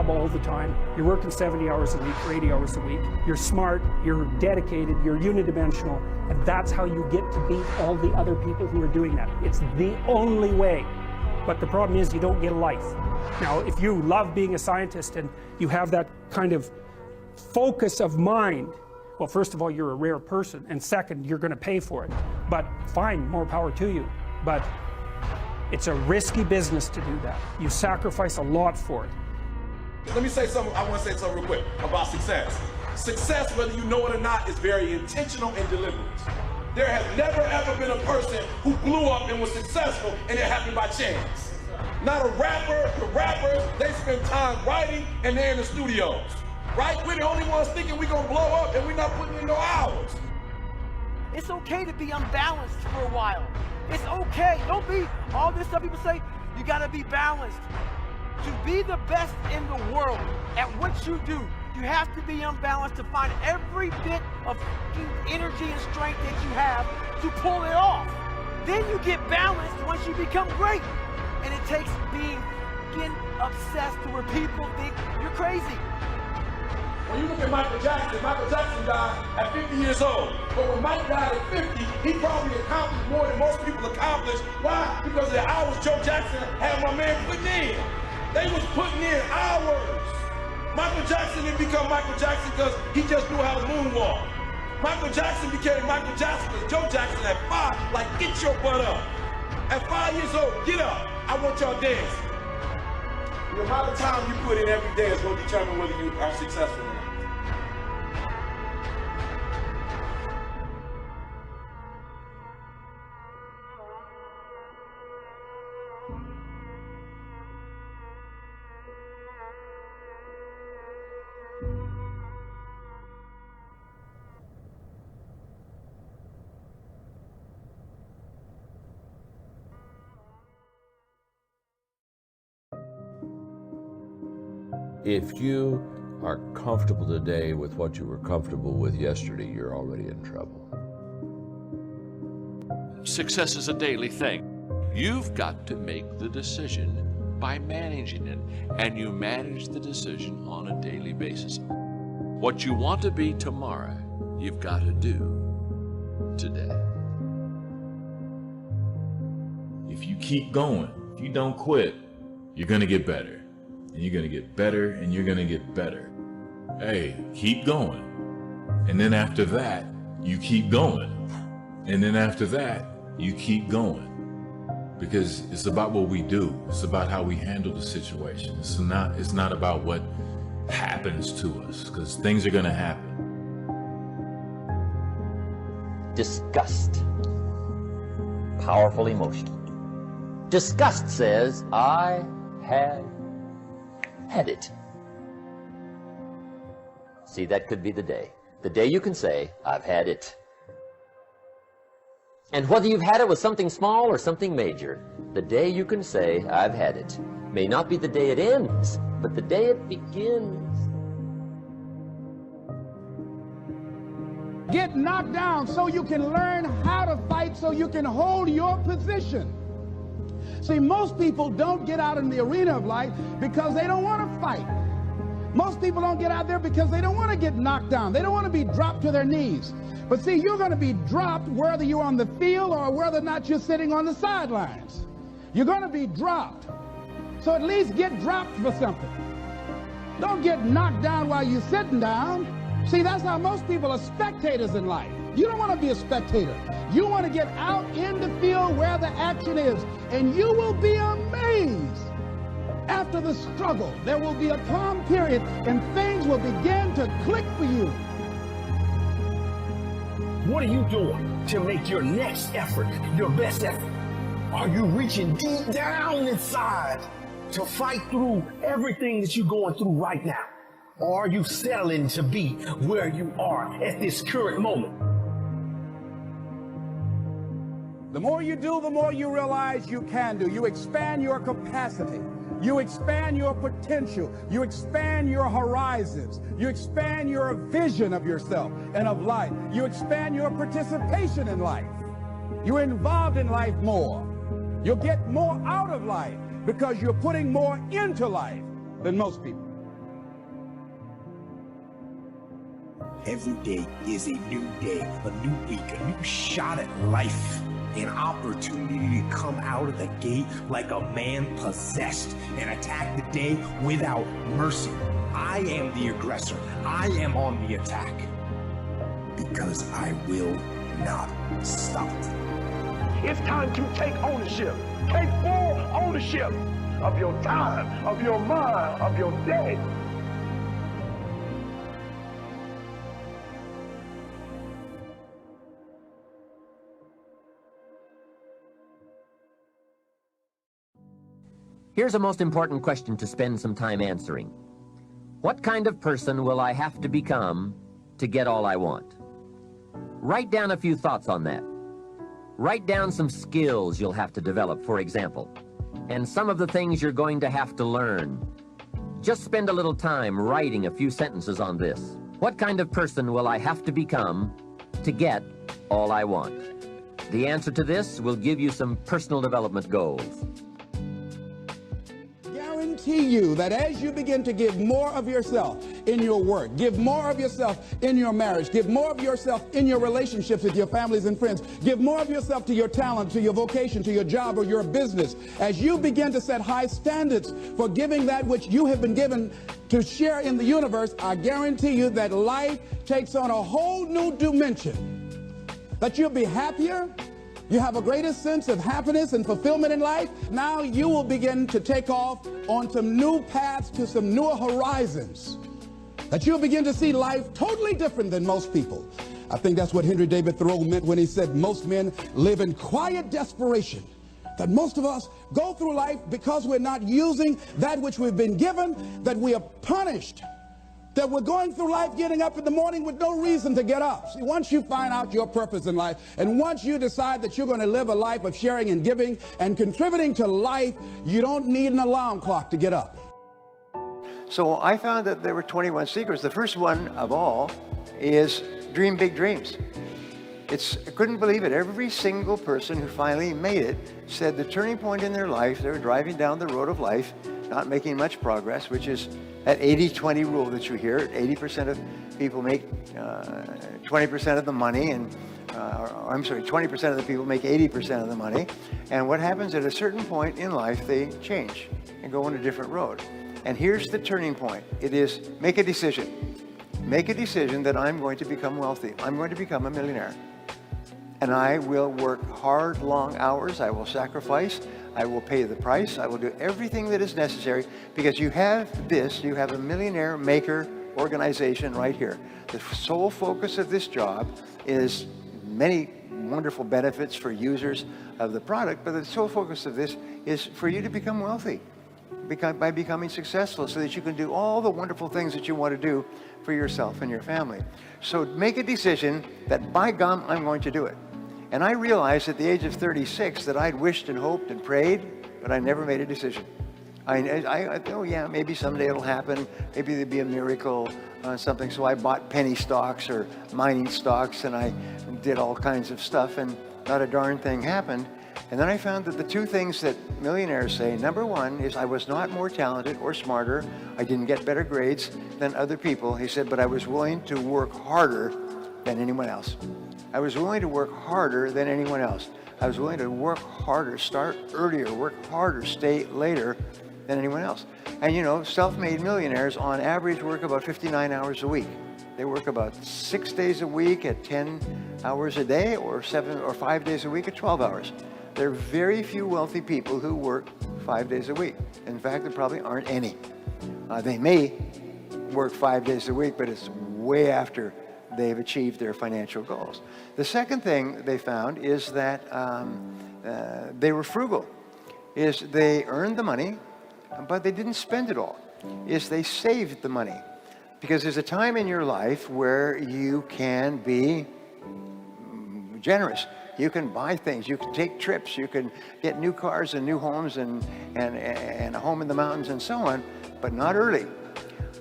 all the time, you're working 70 hours a week or 80 hours a week, you're smart, you're dedicated, you're unidimensional, and that's how you get to beat all the other people who are doing that. It's the only way. But the problem is you don't get a life. Now, if you love being a scientist and you have that kind of focus of mind, well, first of all, you're a rare person, and second, you're going to pay for it. But fine, more power to you. But it's a risky business to do that. You sacrifice a lot for it. Let me say something, I want to say something real quick about success. Success, whether you know it or not, is very intentional and deliberate. There has never ever been a person who blew up and was successful and it happened by chance. Not a rapper. The rappers, they spend time writing and they're in the studios. Right? We're the only ones thinking we're gonna blow up and we're not putting in no hours. It's okay to be unbalanced for a while. It's okay. Don't be all this stuff people say, you gotta be balanced. To be the best in the world at what you do, you have to be unbalanced to find every bit of energy and strength that you have to pull it off. Then you get balanced once you become great. And it takes being obsessed to where people think you're crazy. When you look at Michael Jackson died at 50 years old. But when Mike died at 50, he probably accomplished more than most people accomplished. Why? Because of the hours Joe Jackson had my man putting in. They was putting in hours. Michael Jackson didn't become Michael Jackson because he just knew how to moonwalk. Michael Jackson became Michael Jackson because Joe Jackson at 5, like, get your butt up. At 5 years old, get up. I want y'all dancing. The amount of time you put in every day is going to determine whether you are successful or not. If you are comfortable today with what you were comfortable with yesterday, you're already in trouble. Success is a daily thing. You've got to make the decision by managing it, and you manage the decision on a daily basis. What you want to be tomorrow, you've got to do today. If you keep going, if you don't quit, you're going to get better. And you're going to get better, and you're going to get better. Hey, keep going. And then after that, you keep going. And then after that, you keep going. Because it's about what we do. It's about how we handle the situation. It's not about what happens to us, because things are going to happen. Disgust. Powerful emotion. Disgust says, I have had it. See, that could be the day. The day you can say, I've had it. And whether you've had it with something small or something major, the day you can say, I've had it, may not be the day it ends, but the day it begins. Get knocked down so you can learn how to fight, so you can hold your position. See, most people don't get out in the arena of life because they don't want to fight. Most people don't get out there because they don't want to get knocked down. They don't want to be dropped to their knees. But see, you're going to be dropped whether you're on the field or whether or not you're sitting on the sidelines. You're going to be dropped. So at least get dropped for something. Don't get knocked down while you're sitting down. See, that's how most people are spectators in life. You don't want to be a spectator. You want to get out in the field where the action is, and you will be amazed. After the struggle, there will be a calm period, and things will begin to click for you. What are you doing to make your next effort your best effort? Are you reaching deep down inside to fight through everything that you're going through right now? Or are you settling to be where you are at this current moment? The more you do, the more you realize you can do. You expand your capacity. You expand your potential. You expand your horizons. You expand your vision of yourself and of life. You expand your participation in life. You're involved in life more. You'll get more out of life because you're putting more into life than most people. Every day is a new day, a new week, a new shot at life. An opportunity to come out of the gate like a man possessed and attack the day without mercy. I am the aggressor. I am on the attack because I will not stop. It's time to take ownership. Take full ownership. of your time, of your mind, of your day. Here's a most important question to spend some time answering. What kind of person will I have to become to get all I want? Write down a few thoughts on that. Write down some skills you'll have to develop, for example, and some of the things you're going to have to learn. Just spend a little time writing a few sentences on this. What kind of person will I have to become to get all I want? The answer to this will give you some personal development goals. Guarantee you that as you begin to give more of yourself in your work, give more of yourself in your marriage, give more of yourself in your relationships with your families and friends, give more of yourself to your talent, to your vocation, to your job or your business, as you begin to set high standards for giving that which you have been given to share in the universe, I guarantee you that life takes on a whole new dimension, that you'll be happier. You have a greater sense of happiness and fulfillment in life. Now you will begin to take off on some new paths to some newer horizons, that you'll begin to see life totally different than most people. I think that's what Henry David Thoreau meant when he said most men live in quiet desperation, that most of us go through life because we're not using that which we've been given, that we are punished, that we're going through life getting up in the morning with no reason to get up. See, once you find out your purpose in life, and once you decide that you're going to live a life of sharing and giving and contributing to life, you don't need an alarm clock to get up. So I found that there were 21 secrets. The first one of all is dream big dreams. I couldn't believe it. Every single person who finally made it said the turning point in their life, they were driving down the road of life, not making much progress, which is that 80-20 rule that you hear. 80% of people make 20% of the money, and I'm sorry, 20% of the people make 80% of the money. And what happens at a certain point in life, they change and go on a different road. And here's the turning point. It is make a decision. Make a decision that I'm going to become wealthy. I'm going to become a millionaire. And I will work hard, long hours. I will sacrifice. I will pay the price. I will do everything that is necessary, because you have this, you have a millionaire maker organization right here. The sole focus of this job is many wonderful benefits for users of the product, but the sole focus of this is for you to become wealthy by becoming successful, so that you can do all the wonderful things that you want to do for yourself and your family. So make a decision that, by gum, I'm going to do it. And I realized at the age of 36 that I'd wished and hoped and prayed, but I never made a decision. I oh yeah, maybe someday it'll happen. Maybe there'll be a miracle on something. So I bought penny stocks or mining stocks, and I did all kinds of stuff, and not a darn thing happened. And then I found that the two things that millionaires say, number one is I was not more talented or smarter. I didn't get better grades than other people. He said, but I was willing to work harder than anyone else. I was willing to work harder than anyone else. I was willing to work harder, start earlier, work harder, stay later than anyone else. And you know, self-made millionaires on average work about 59 hours a week. They work about 6 days a week at 10 hours a day, or 7 or 5 days a week at 12 hours. There are very few wealthy people who work 5 days a week. In fact, there probably aren't any. They may work 5 days a week, but it's way after they've achieved their financial goals. The second thing they found is that they were frugal. Is they earned the money, but they didn't spend it all. Is they saved the money. Because there's a time in your life where you can be generous. You can buy things, you can take trips, you can get new cars and new homes and a home in the mountains and so on, but not early.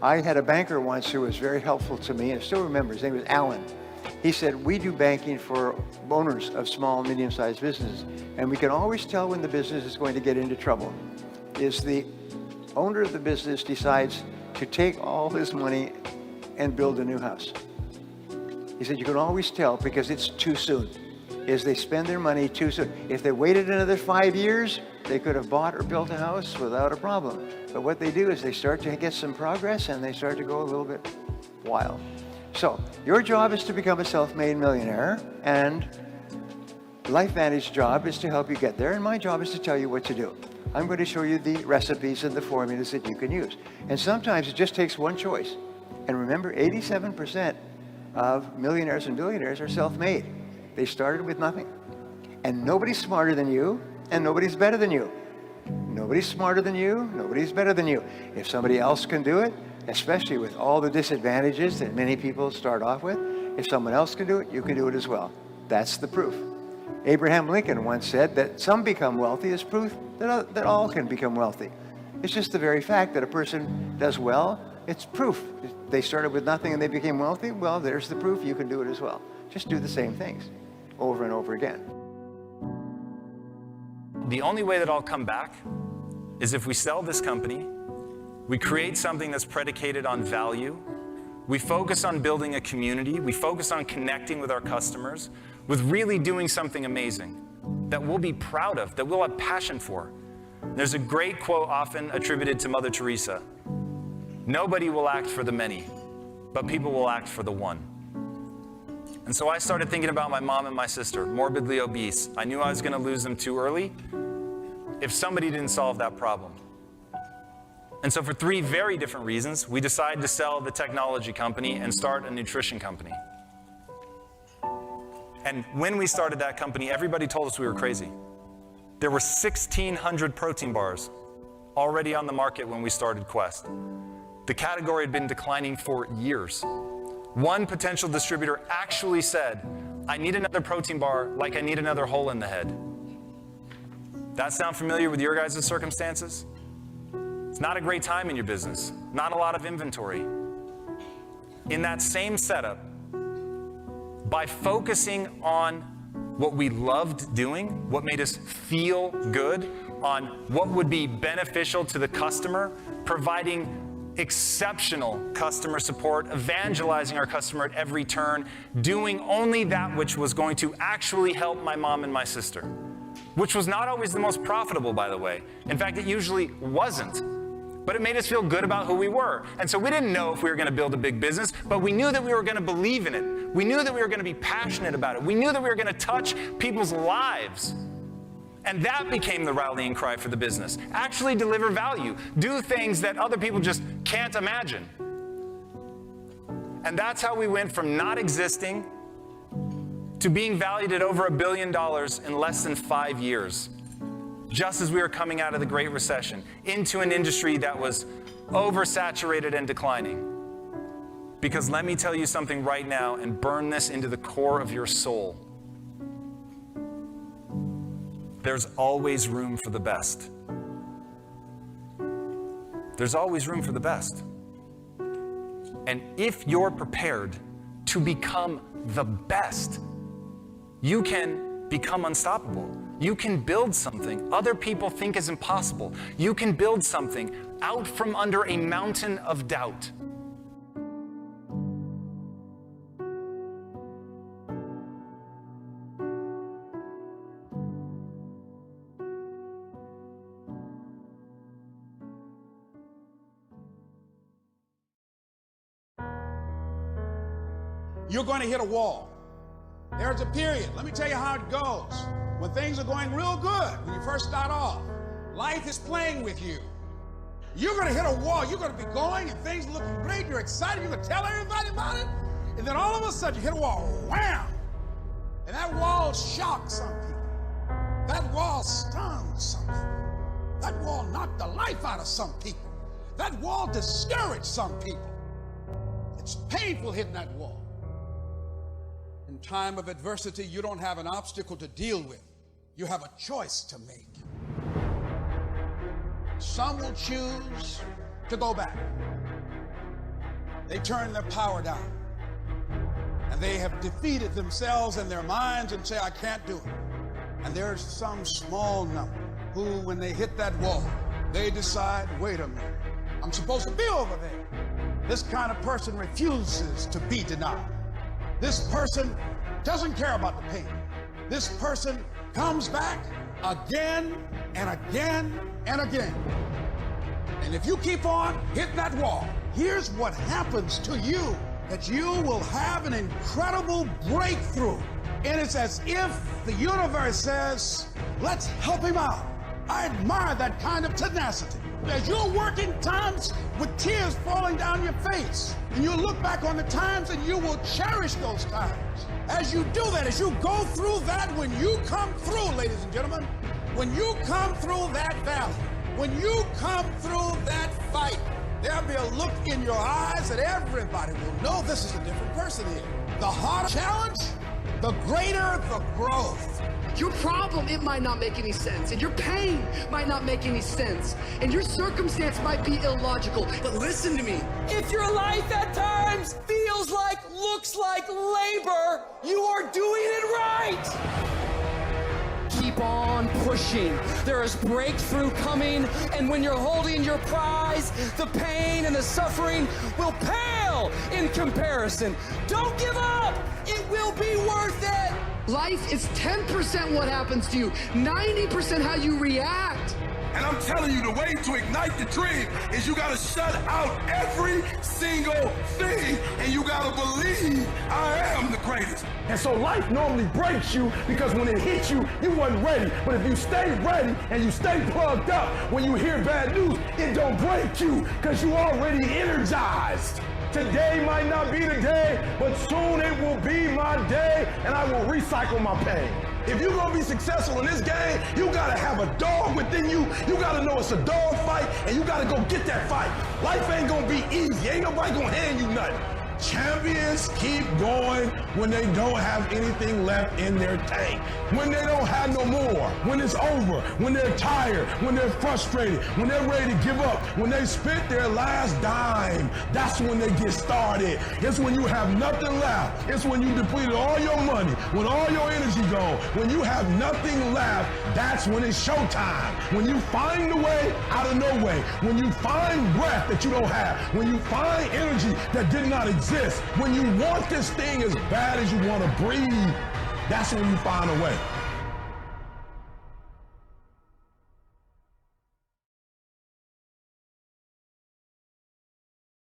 I had a banker once who was very helpful to me, and I still remember, his name was Alan. He said, we do banking for owners of small and medium-sized businesses, and we can always tell when the business is going to get into trouble. Is the owner of the business decides to take all his money and build a new house. He said, you can always tell because it's too soon. Is they spend their money too soon. If they waited another 5 years, they could have bought or built a house without a problem. But what they do is they start to get some progress and they start to go a little bit wild. So your job is to become a self-made millionaire, and LifeVantage's job is to help you get there, and my job is to tell you what to do. I'm going to show you the recipes and the formulas that you can use. And sometimes it just takes one choice. And remember, 87% of millionaires and billionaires are self-made. They started with nothing. And nobody's smarter than you, and nobody's better than you. Nobody's smarter than you, nobody's better than you. If somebody else can do it, especially with all the disadvantages that many people start off with, if someone else can do it, you can do it as well. That's the proof. Abraham Lincoln once said that some become wealthy is proof that all can become wealthy. It's just the very fact that a person does well, it's proof. They started with nothing and they became wealthy. Well, there's the proof. You can do it as well. Just do the same things over and over again. The only way that I'll come back is if we sell this company, we create something that's predicated on value, we focus on building a community, we focus on connecting with our customers, with really doing something amazing that we'll be proud of, that we'll have passion for. There's a great quote often attributed to Mother Teresa. Nobody will act for the many, but people will act for the one. And so I started thinking about my mom and my sister, morbidly obese. I knew I was going to lose them too early if somebody didn't solve that problem. And so for 3 very different reasons, we decided to sell the technology company and start a nutrition company. And when we started that company, everybody told us we were crazy. There were 1,600 protein bars already on the market when we started Quest. The category had been declining for years. One potential distributor actually said, I need another protein bar like I need another hole in the head. That sound familiar with your guys' circumstances? It's not a great time in your business, not a lot of inventory. In that same setup, by focusing on what we loved doing, what made us feel good, on what would be beneficial to the customer, providing exceptional customer support, evangelizing our customer at every turn, doing only that which was going to actually help my mom and my sister, which was not always the most profitable, by the way. In fact, it usually wasn't. But it made us feel good about who we were. And so we didn't know if we were going to build a big business, but we knew that we were going to believe in it. We knew that we were going to be passionate about it. We knew that we were going to touch people's lives. And that became the rallying cry for the business. Actually deliver value. Do things that other people just can't imagine. And that's how we went from not existing to being valued at over $1 billion in less than 5 years. Just as we were coming out of the Great Recession, into an industry that was oversaturated and declining. Because let me tell you something right now and burn this into the core of your soul. There's always room for the best. There's always room for the best. And if you're prepared to become the best, you can become unstoppable. You can build something other people think is impossible. You can build something out from under a mountain of doubt. You're going to hit a wall. There's a period. Let me tell you how it goes. When things are going real good, when you first start off, life is playing with you. You're going to hit a wall. You're going to be going and things looking great. You're excited. You're going to tell everybody about it. And then all of a sudden you hit a wall. Wham! And that wall shocks some people. That wall stuns some people. That wall knocked the life out of some people. That wall discouraged some people. It's painful hitting that wall. In time of adversity, you don't have an obstacle to deal with. You have a choice to make. Some will choose to go back. They turn their power down. And they have defeated themselves in their minds and say, I can't do it. And there's some small number who, when they hit that wall, they decide, wait a minute, I'm supposed to be over there. This kind of person refuses to be denied. This person doesn't care about the pain. This person comes back again and again and again. And if you keep on hitting that wall, here's what happens to you, that you will have an incredible breakthrough. And it's as if the universe says, let's help him out. I admire that kind of tenacity. As you're working times with tears falling down your face, and you'll look back on the times and you will cherish those times. As you do that, as you go through that, when you come through, ladies and gentlemen, when you come through that valley, when you come through that fight, there'll be a look in your eyes that everybody will know this is a different person here. The harder challenge, the greater the growth. Your problem, it might not make any sense, and your pain might not make any sense, and your circumstance might be illogical, but listen to me. If your life at times feels like, looks like labor, you are doing it right. Keep on pushing. There is breakthrough coming, and when you're holding your prize, the pain and the suffering will pale in comparison. Don't give up. It will be worth it. Life is 10% what happens to you, 90% how you react. And I'm telling you, the way to ignite the dream is you gotta shut out every single thing, and you gotta believe I am the greatest. And so life normally breaks you because when it hits you, you wasn't ready. But if you stay ready and you stay plugged up, when you hear bad news, it don't break you because you already energized. Today might not be the day, but soon it will be my day, and I will recycle my pain. If you're gonna be successful in this game, you gotta have a dog within you. You gotta know it's a dog fight, and you gotta go get that fight. Life ain't gonna be easy. Ain't nobody gonna hand you nothing. Champions keep going when they don't have anything left in their tank. When they don't have no more. When it's over. When they're tired. When they're frustrated. When they're ready to give up. When they spent their last dime. That's when they get started. It's when you have nothing left. It's when you depleted all your money. When all your energy gone. When you have nothing left, that's when it's showtime. When you find the way out of no way. When you find breath that you don't have. When you find energy that did not exist. When you want this thing as bad as you want to breathe, that's when you find a way.